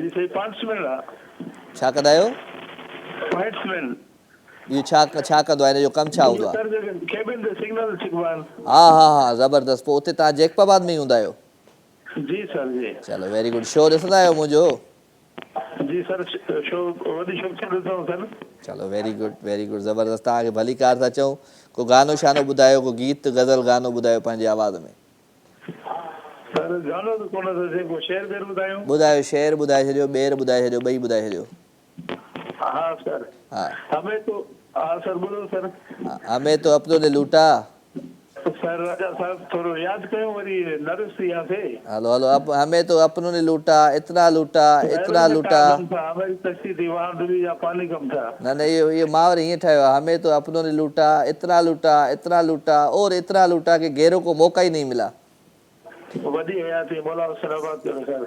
जी सही पॉइंट्समैन आहे। छा कंदा आहियो? पॉइंट्समैन। इहो छा कंदो आहे? हिन जो कमु छा हूंदो आहे? सर केबिन ते सिग्नल छिकबा आहिनि। हा ज़बरदस्त। पोइ उते तव्हां जेकबाबाद में ई हूंदा आहियो? जी सर जी। चलो वेरी गुड। शो ॾिसंदा आहियो मुंहिंजो? जी सर शो वॾी शो ॾिसो सर। चलो वेरी गुड ज़बरदस्त। तव्हांखे भली कार था चऊं। को गानो शानो ॿुधायो, को गीत गज़ल गानो ॿुधायो पंहिंजे आवाज़ में। सर गानो त कोन अथसि, को शेर बेर ॿुधायूं? ॿुधायो, शेर ॿुधाए छॾियो, ॿेर ॿुधाए छॾियो, ॿई ॿुधाए छॾियो। हाँ सर। हाँ हमें तो हाँ सर बोलो सर। हमें तो अपनों ने लूटा। सर राजा साहब थोड़ो याद कयो, वरी नर्वस थी वियासीं। हलो अब हमें तो अपनों ने लूटा, इतना लूटा, इतना लूटा। हमारी तस्ती थी, वहाँ डूबी या पानी कम था। न ये मावर ईअं ठाहियो आहे, हमें तो अपनों ने लूटा, इतना लूटा और इतना लूटा कि गैरों को मौका ही नहीं मिला। वधी हयाती मौला सलामत करो सर।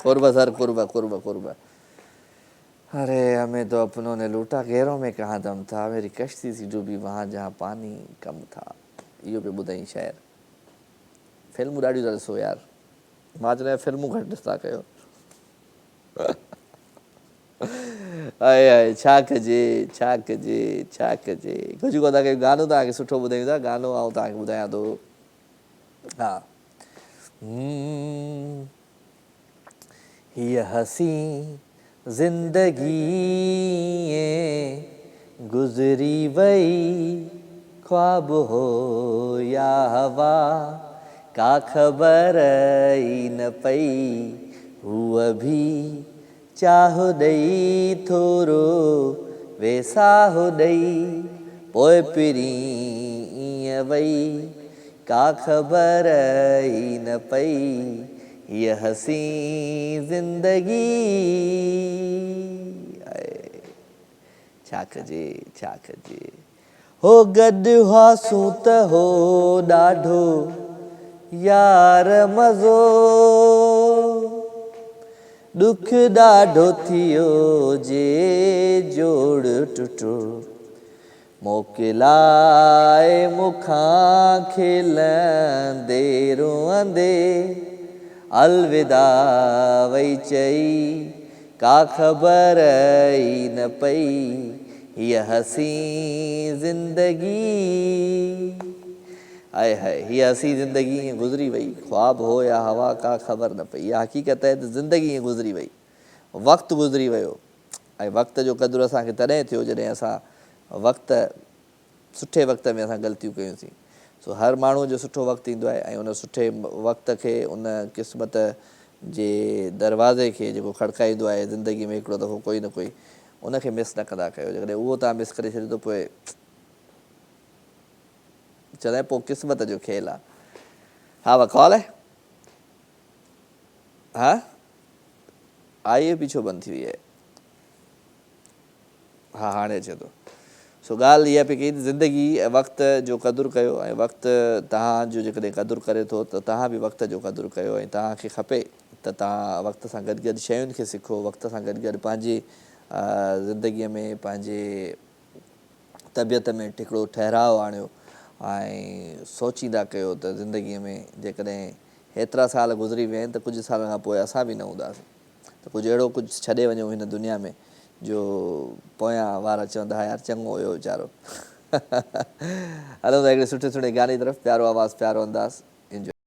कुर्बा सर, कुर्बा। अरे हमें तो अपनों ने लूटा, गैरों में कहाँ दम था, मेरी कश्ती सी डूबी वहाँ जहाँ पानी कम था। इहो पे ॿुधाई शायर। फिल्मूं ॾाढियूं था ॾिसो यार। मां चवंदो आहियां फिल्मूं घटि ॾिसंदा कयो। आए छा कजे कुझु कोन था कयूं। गानो तव्हांखे सुठो ॿुधायूं था, गानो आऊं तव्हांखे ॿुधायां थो। हा हीअ हसी ज़िंदगी गुज़री वई, ख्वाब हो या हवा का ख़बर ई न पई, हूअ भी चाहो ॾेई थोरो वेसाहो ॾेई, पोइ पिरी ईअं वई का ख़बर ई न पई, हीअ हसी ज़िंदगी। छा कजे हो गॾु हुआसूं त हो ॾाढो यार मज़ो, दुख ॾाढो थियो जे जोड़ टुटो, मोकिलाए मुखां खिलंदे रोअंदे, अलविदा वई चई का ख़बर ई न पई, हीअ हसी ज़िंदगी। आए हाय हीअ हसी ज़िंदगी ईअं गुज़री वई, ख्वाब हो या हवा का ख़बर न पई। इहा हक़ीक़त आहे त ज़िंदगी ईअं गुज़री वई, वक़्तु गुज़री वियो। ऐं वक़्त जो क़दुरु असांखे तॾहिं थियो जॾहिं असां सुठे वक़्त में असां ग़लतियूं कयूंसीं। सो हर माण्हूअ जो सुठो वक़्तु ईंदो आहे ऐं उन सुठे वक़्त खे, उन क़िस्मत जे दरवाज़े खे जेको खड़काईंदो आहे ज़िंदगी में हिकिड़ो दफ़ो कोई न कोई, उनखे मिस न कंदा कयो। जेकॾहिं उहो तव्हां मिस करे छॾियो त पोइ चवंदा पोइ क़िस्मत जो खेल आहे। हा वाह कॉल आहे। हा आई पीछो बंदि थी वई आहे। हा हाणे अचे थो। सो ॻाल्हि इहा पई कई त ज़िंदगी ऐं वक़्त जो क़दुरु कयो ऐं वक़्तु तव्हांजो जेकॾहिं क़दुरु करे थो त तव्हां बि वक़्त जो क़दुरु कयो ऐं तव्हांखे खपे त तव्हां वक़्त सां गॾु गॾु शयुनि खे सिखो, वक़्त सां गॾु गॾु पंहिंजी ज़िंदगीअ में पंहिंजे तबियत में हिकिड़ो ठहिराउ आणियो ऐं सोचींदा कयो त ज़िंदगीअ में जेकॾहिं हेतिरा साल गुज़री विया आहिनि त कुझु सालनि खां पोइ असां बि न हूंदासीं, त कुझु अहिड़ो कुझु छॾे वञूं हिन दुनिया में जो पोयां वारा चवंदा यार चङो हुयो वीचारो। हलो त हिकिड़े सुठे गाने तरफ़, प्यारो आवाज़ु प्यारो अंदाज़, इंजॉय।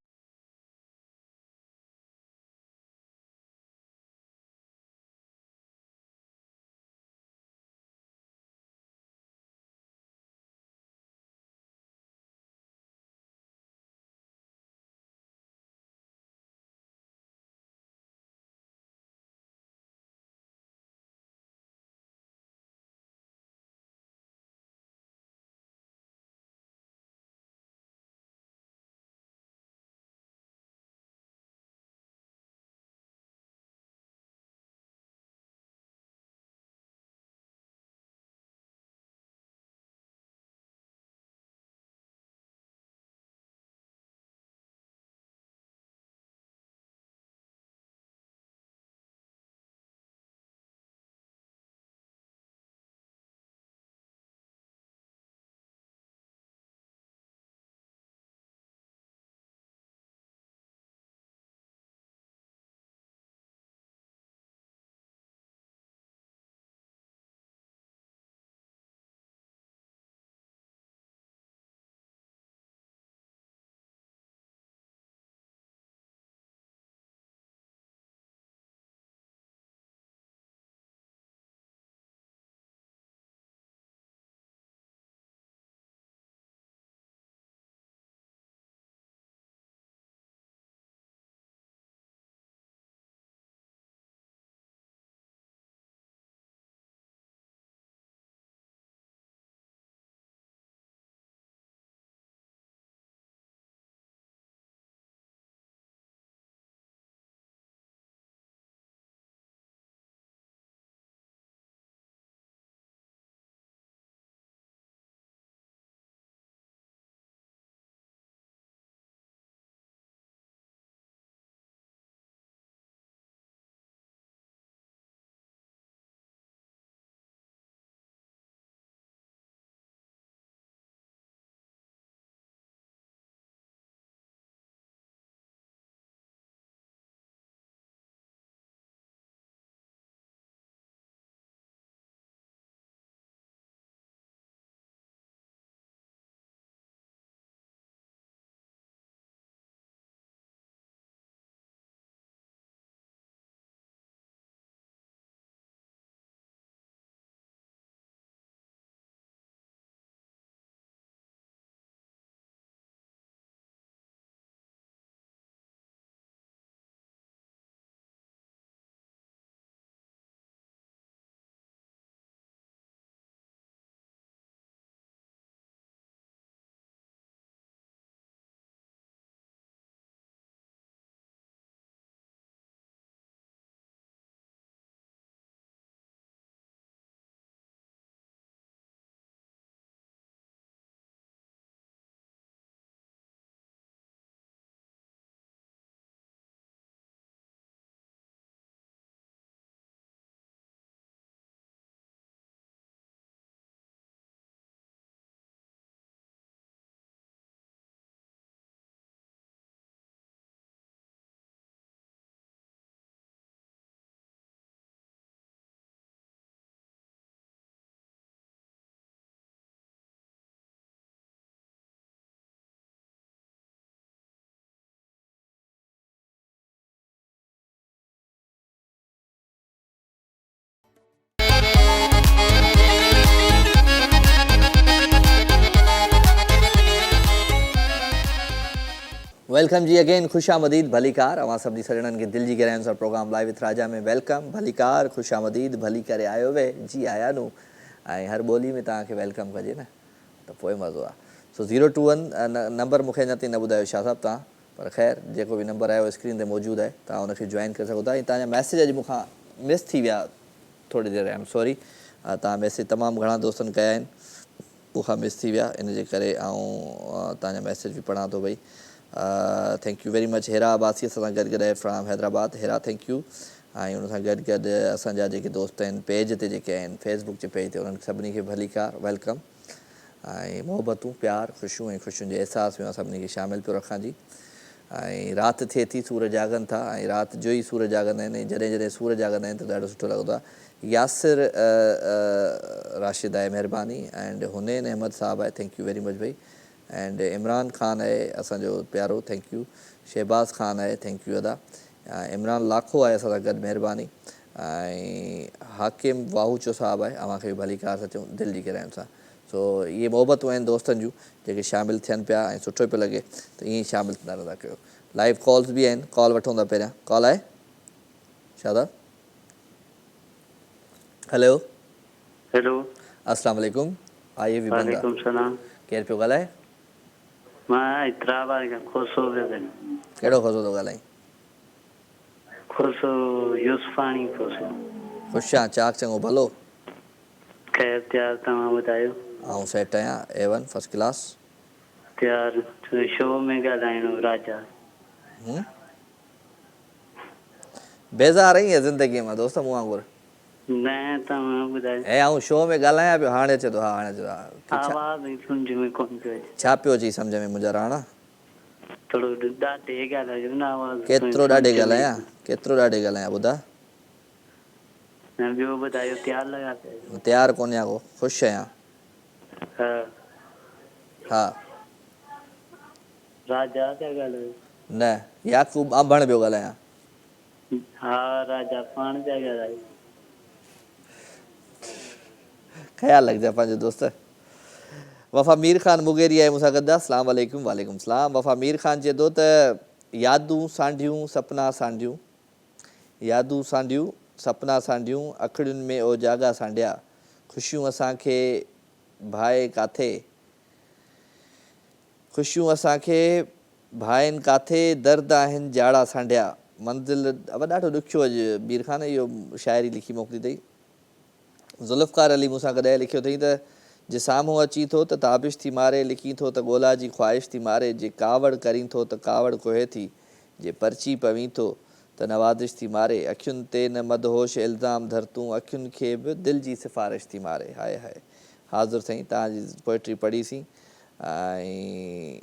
वेलकम जी अगेन, खुशामदीद भलीकार। अवां सभिनी सॼणनि खे दिलि जी गहराइयुनि सां प्रोग्राम लाइव विथ राजा में वेलकम, भलीकार, खुशामदीद, भली करे आयो वे, जी आया नु, ऐं हर ॿोली में तव्हांखे वेलकम कजे न त पोइ मज़ो आहे। सो 021 नंबर मूंखे अञा ताईं न ॿुधायो छा साहिबु तव्हां, पर ख़ैर जेको बि नंबर आहे उहो स्क्रीन ते मौजूदु आहे, तव्हां हुनखे जॉइन करे सघो था। ऐं तव्हांजा मैसेज अॼु मूंखां मिस थी विया थोरी देरि, आई एम सॉरी। तव्हां मैसेज तमामु घणा दोस्तनि कया आहिनि, उहा मिस थी विया, इन जे करे ऐं तव्हांजा मैसेज बि पढ़ां थो भई। Thank you very much Hera Abbasi असां सां गॾु गॾु from Hyderabad. Hera thank U. ऐं उन सां गॾु गॾु असांजा जेके दोस्त आहिनि पेज ते जेके आहिनि फेसबुक जे पेज ते उन्हनि सभिनी खे भली कार वेलकम। ऐं मोहबतूं प्यार ख़ुशियूं ऐं ख़ुशियुनि जे अहसास में सभिनी खे शामिलु पियो रखां जी। ऐं राति थिए थी, सूर जागनि था ऐं राति जो ई सूर जागंदा आहिनि। ऐं जॾहिं जॾहिं सूर जागंदा आहिनि त ॾाढो सुठो लॻंदो आहे। यासिर राशिद आहे, महिरबानी। एंड हुनैन अहमद साहब आहे, थैंक यू वेरी मच भाई। एंड इमरान ख़ान आहे असांजो प्यारो, थैंक यू। शहबाज़ ख़ान आहे, थैंक यू अदा। इमरान लाखो आहे असां सां गॾु, महिरबानी। ऐं हाकिम वाहूचो साहब आहे, अव्हांखे बि भली कार सां चऊं दिलि जी गहराइनि सां। सो इहे मोहबतूं आहिनि दोस्तनि जूं जेके शामिलु थियनि पिया ऐं सुठो पियो लॻे त ईअं ई शामिलु थींदा रहंदा कयो। लाइव कॉल्स बि आहिनि, कॉल वठूं था पहिरियां। कॉल आहे शादा? हेलो हेलो, अस्सलाम वालेकुम। आइए भी बंदा, वालेकुम सलाम। केरु पियो ॻाल्हाए? मां हैदराबाद खां ख़ुशो पियो ॻाल्हायां। कहिड़ो ख़ुशो थो ॻाल्हाईं? ख़ुशो यूसुफाणी ख़ुशो। ख़ुशि आहियां, चाक चङो भलो। ख़ैर त्यार, तव्हां ॿुधायो? ऐं सेट आहियां, A1 फर्स्ट क्लास। त्यार शो में ॻाल्हाइणो राजा। बेज़ार आहीं ज़िंदगीअ मां दोस्त मूं वांगुरु? न, तव्हां ॿुधायो? ऐं आऊं शो में ॻाल्हायां पियो, हाणे अचे थो। हा हाणे अचे थो। आवाज़ ई सम्झ में कोन पियो अचे। छा पियो अची सम्झ में मुंहिंजा राणा? थोरो ॾाढे ॻाल्हायो न, आवाज़ केतिरो ॾाढे ॻाल्हायां, केतिरो ॾाढे ॻाल्हायां ॿुधा? ॿियो ॿुधायो, त्यार लॻा पिया? तयारु कोन्हे को, ख़ुशि आहियां। हा हा राजा पिया ॻाल्हायो? न, याकूब आंबण पियो ॻाल्हायां। हा राजा पाण पिया ॻाल्हायो। ख़्यालु रखिजांइ पंहिंजो दोस्त। वफ़ा मीर ख़ान मुगेरी आहे मूंसां गॾु। अस्सलाम वालेकुम। वालेकुम सलाम। वफ़ा मीर ख़ान चए थो त यादूं सांढियूं सपना सांढियूं, यादूं सांढियूं सपना सांढियूं, अखियुनि में ओ जाॻा सांढिया, ख़ुशियूं असांखे भाए काथे, ख़ुशियूं असांखे भाइनि काथे, दर्द आहिनि जाड़ा सांढिया, मंज़िल। अब ॾाढो ॾुखियो अॼु मीर ख़ान इहो शाइरी लिखी मोकिली अथई। ज़ुल्फ़कार अली मूंसां गॾु लिखियो अथई त जे साम्हूं अची थो त ताबिश थी मारे, लिखी थो त ॻोल्हा जी ख़्वाहिश थी मारे, जे कावड़ करी थो त कावड़ कोहे थी, जे पर्ची पवी थो त नवाज़िश थी मारे, अखियुनि ते न मदहोश इल्ज़ाम धर तूं, अखियुनि खे बि दिलि जी सिफ़ारिश थी मारे। हाय हाय, हाज़ुर साईं तव्हांजी पोइट्री पढ़ीसीं। ऐं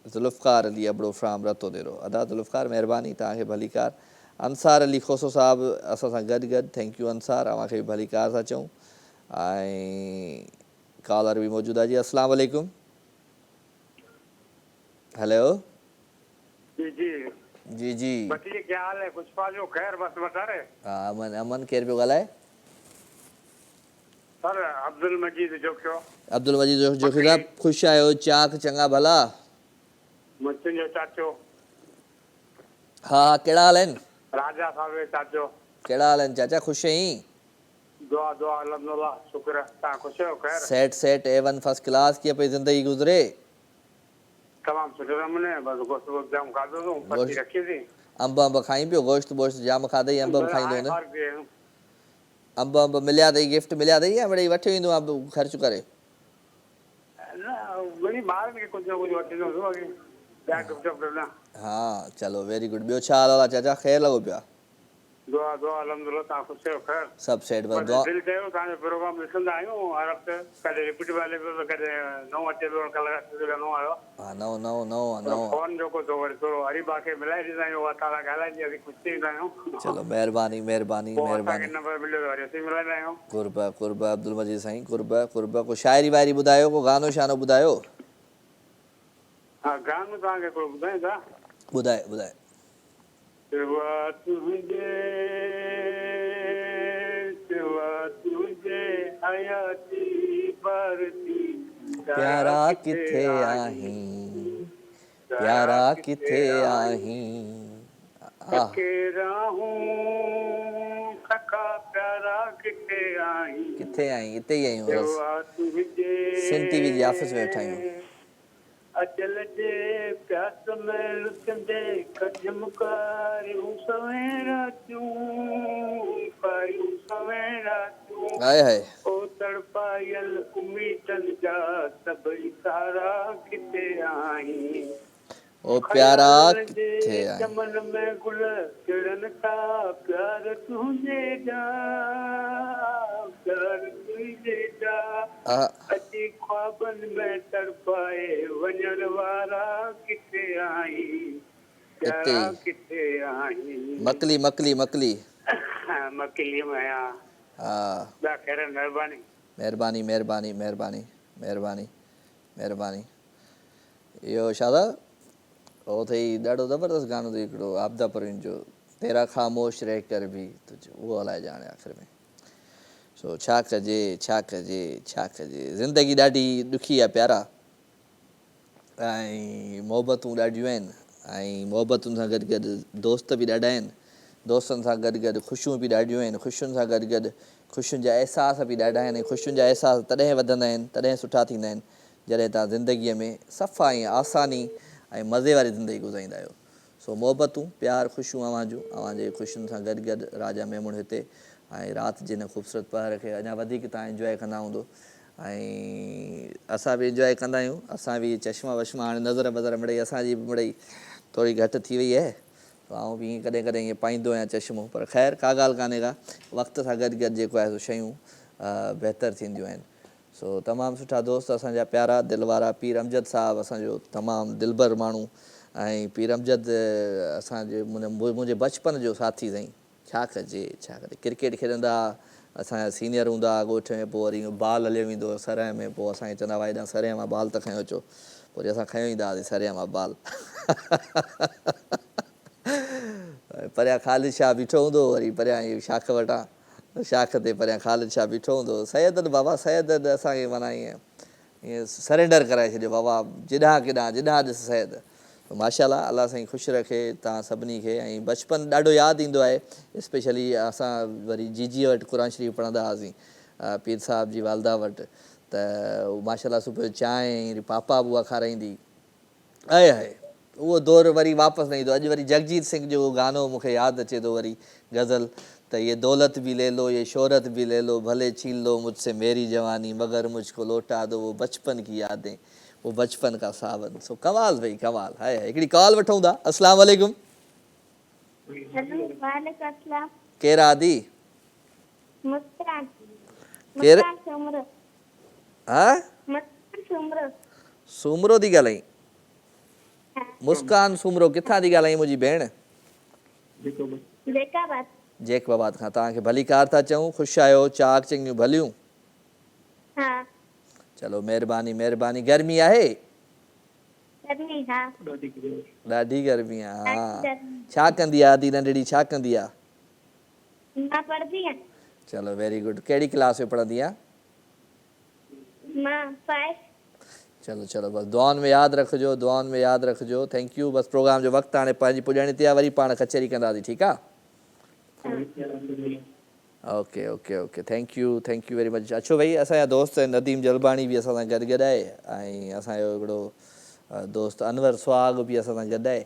ज़ुल्फ़कार अली अबड़ो फ्राम रतो देरो। अदा ज़ुल्फ़कार महिरबानी, तव्हांखे भली कार। अंसार अली खोसो साहिबु असां सां गॾु गॾु, थैंक यू अंसार, अव्हांखे बि भली कार था चऊं। ऐं कॉलर बि मौजूदु आहे जी। अस्सलाम वालेकुम। हेलो जी जी जी जी। बच्ची क्या हाल है? पुष्पा जो खैर बस बता रहे। हा अमन, अमन केरु पियो ॻाल्हाए? सर अब्दुल मजीद जोखियो। अब्दुल मजीद जोखियो साहब, ख़ुशि आहियो? चाक चङा भला? मुंहिंजो चाचो हा हा, कहिड़ा हाल आहिनि? राजा साहब जो चाचो। कहिड़ा हाल आहिनि चाचा, ख़ुशि आहीं? दुआ दुआ अल्हम्दुलिल्लाह, शुक्र। तव्हां ख़ुशि आहियो? खैर set set, A1 first class. कीअं पई ज़िंदगी गुज़रे? तमामु सुठे नमूने। बसि गोश्त वोश्त जाम खाधो अथऊं, पची रखी थी। अंब अंब खाई पियो? गोश्त वोश्त जाम खाधई? अंब बि खाईंदो न? फ़र्क़ु आहे। अंब अंब मिलिया अथई, गिफ्ट मिलिया अथई या मिड़ेई वठी ईंदो अंब ख़र्च करे? न वरी ॿारनि खे कुझु न कुझु वठी ॾींदो अॻे, ॿिया गिफ्ट न। हा चलो वेरी गुड। ॿियो छा हाल आहे चाचा, ख़ैरु लॻो पिया? दुआ दुआ अल्हम्दुलिल्लाह, तव्हां ख़ुशि आहियो? खैर सभु सेट। बस बसि दुआ। दिलि चयो तव्हांजो प्रोग्राम ॾिसंदा आहियूं हर हफ़्ते, कॾहिं रिपीट में हले पियो त कॾहिं नओं अचे पियो, कल्ह नओं आयो। हा नओं नओं नओं नओं। फोन जेको थो वरी थोरो हरीबा खे मिलाए ॾींदा आहियूं, उहा तारा ॻाल्हाइजी असीं ख़ुशि थी वेंदा आहियूं। चलो महिरबानी महिरबानी पोइ असांखे महिरबानी। नंबर मिलियो त वरी असीं मिलाईंदा आहियूं। कुर्ब कुर्ब अब्दुल मजीद साईं, कुर्ब कुर्ब। को शाइरी वाइरी ॿुधायो, को गानो शानो ॿुधायो? हा गानो तव्हांखे हिकिड़ो ॿुधायूं था। ॿुधाए ॿुधाए। सिवा तुझे हयाती भरती, प्यारा किथे आहीं, प्यारा किथे आहीं। थके रहूं थका प्यारा किथे आहीं, किथे आहीं? हिते ई आहियूं बसि, सिवा तुझे सिंध टीवी जी ऑफिस में वेठा आहियूं। अचल जे प्यास में लुचंदे कजम कारियूं सवेरा तूं, कारियूं सवेरा तूं। हाय हाय। ओ तड़पायल उम्मीदनि जा सब इशारा किथे आई ओ प्यारा ख़याल किथे जे आई चमन में गुल खिड़न था प्यार तुझे जा प्यार तुझे जा आ, अची ख्वाबन में तड़पाए वञण वारा किथे आई हिते प्यारा ई किथे आई मकली मकली मकली मकिली में आहियां हा ॿिया ख़ैर महिरबानी महिरबानी महिरबानी महिरबानी महिरबानी महिरबानी इहो छा था उहो अथई ॾाढो ज़बरदस्त गानो अथई हिकिड़ो आपदा परवीन जो तेरा ख़ामोश रह कर बि तुझे उहो हलाइजे हाणे आख़िर में सो छा कजे छा कजे छा कजे ज़िंदगी ॾाढी ॾुखी आहे प्यारा ऐं मोहबतूं ॾाढियूं आहिनि ऐं मोहबतुनि सां गॾु गॾु दोस्त बि ॾाढा आहिनि दोस्तनि सां गॾु गॾु ख़ुशियूं बि ॾाढियूं आहिनि ख़ुशियुनि सां गॾु गॾु ख़ुशियुनि जा अहसास बि ॾाढा आहिनि ख़ुशियुनि जा अहसास तॾहिं वधंदा आहिनि तॾहिं सुठा थींदा आहिनि जॾहिं तव्हां ज़िंदगीअ में सफ़ा ऐं आसानी ऐं मज़े वारी ज़िंदगी गुज़ारींदा आहियो सो मोहबतूं प्यार ख़ुशियूं अव्हांजे ख़ुशियुनि सां गॾु गॾु राजा मेमूण हिते ऐं राति जे हिन ख़ूबसूरत पहर खे अञा वधीक तव्हां इंजॉय कंदा हूंदो ऐं असां बि इंजॉय कंदा आहियूं असां बि चश्मा वश्मा हाणे नज़र बज़र मिड़ई असांजी बि मिड़ई थोरी घटि थी वई आहे आउं बि कॾहिं कॾहिं ईअं पाईंदो आहियां चश्मो पर ख़ैर का ॻाल्हि कान्हे का वक़्त सां गॾु गॾु जेको आहे सो शयूं बहितर थींदियूं आहिनि सो तमामु सुठा दोस्त असांजा प्यारा दिलि वारा पीर अमजद साहिबु असांजो तमामु दिलबर माण्हू ऐं पीर अमजद असांजे मुंहिंजे बचपन जो साथी साईं छा कजे क्रिकेट खेॾंदा असांजा सीनियर हूंदा ॻोठ में पोइ वरी बाल हलियो वेंदो सरिया में पोइ असांखे चवंदा हुआ हेॾा सरिया मां बाल त खयों अचो पोइ वरी असां खयों ईंदा हुआसीं सरिया मां बाल परियां ख़ालिद शाह बीठो हूंदो वरी परियां इहो शाख वटां शाख ते परियां ख़ालिद शाह बीठो हूंदो सैयदनि बाबा सैयदनि असांखे माना ईअं सरेंडर कराए छॾियो बाबा जिॾां किॾां जिॾां ॾिस सैयद माशाल्लाह अलाह साईं ख़ुशि रखे तव्हां सभिनी खे ऐं बचपन ॾाढो यादि ईंदो आहे स्पेशली असां वरी जीजीअ वटि क़ुर शरीफ़ पढ़ंदा हुआसीं पीर साहिब जी वालदा वटि त माशाल्लाह सुबुह जो चांहि ऐं पापा बि उहा खाराईंदी आहे आहे उहो दौरु वरी वापसि न ईंदो अॼु वरी जगजीत सिंह जो गानो मूंखे यादि अचे थो वरी गज़ल त ये दौलत भी ले लो ये शोहरत भी ले लो भले छीन लो मुझसे मेरी जवानी मगर मुझको लौटा दो वो बचपन की यादें वो बचपन का सावन सो कमाल भाई कमाल है हिकिड़ी कॉल वठूं था अस्सलाम वालेकुम हेलो वालेकुम अस्सलाम केरु आदि मुस्कान केरु मुस्कान सुमरो हा मुस्कान सुमरो सूमरो थी ॻाल्हाई मुस्कान सूमरो किथां थी ॻाल्हाई मुंहिंजी भेण जेकाबाद जेकबाबाद खां तव्हांखे भली कार था चऊं ख़ुशि आहियो चाक चङियूं भलियूं हा चलो महिरबानी महिरबानी गर्मी आहे गर्मी हा ॾाढी गर्मी आहे हा गर्मी छा कंदी आहे आदि नंढड़ी छा कंदी आहे मां पढ़दी आहियां चलो वेरी गुड कहिड़ी क्लास में पढ़ंदी आहे मां 5 चलो चलो बसि दुआनि में यादि रखिजो दुआनि में यादि रखिजो थैंक यू बसि प्रोग्राम जो वक़्तु हाणे पंहिंजी पुॼाइणी ते आहे वरी पाण कचहरी कंदासीं ठीकु आहे okay okay okay thank you very much अचो भई असांजा दोस्त नदीम जलबाणी बि असां सां गॾु आहे ऐं असांजो हिकिड़ो दोस्त अनवर सुहाग बि असां सां गॾु आहे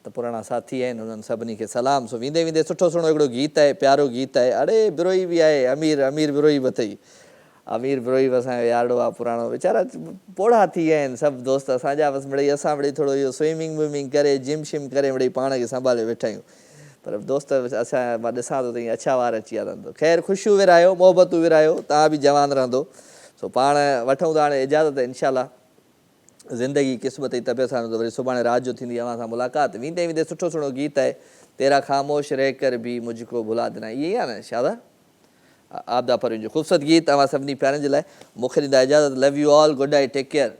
त पुराणा साथी आहिनि उन्हनि सभिनी खे सलाम सो वेंदे वेंदे सुठो सुहिणो हिकिड़ो गीत आहे प्यारो गीत आहे अड़े बिरोई बि आहे अमीर बिरोई बि अथई अमीर बिरोई बि असांजो यारो आहे पुराणो वीचारा पोड़ा थी विया आहिनि सभु दोस्त असांजा बसि मिड़ई असां मिड़ई थोरो इहो स्विमिंग विमिंग करे जिम शिम करे मिड़ई पाण खे संभाले वेठा आहियूं पर दोस्त असां मां ॾिसां थो त ईअं अच्छा वार अची विया अथनि ख़ैरु ख़ुशियूं विरायो मोहबतूं विरायो तव्हां बि जवान रहंदो सो पाण वठूं था हाणे इजाज़त इनशाला ज़िंदगी क़िस्मत जी तबियत सां वरी सुभाणे राति जो थींदी अव्हां सां मुलाक़ात वेंदे वेंदे सुठो सुहिणो गीत आहे तेरा ख़ामोश रह कर बि मुझको भुला देना इहे ई आहे न शादा आपदा परवीन जो ख़ूबसूरत गीत तव्हां सभिनी प्यारनि जे लाइ मूंखे ॾींदा इजाज़त love you all good night take care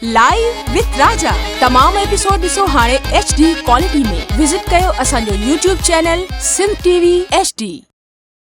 live with Raja तमाम एपिसोड ॾिसो हाणे HD क्वालिटी में। विजिट कयो असांजो YouTube channel Sindh TV HD।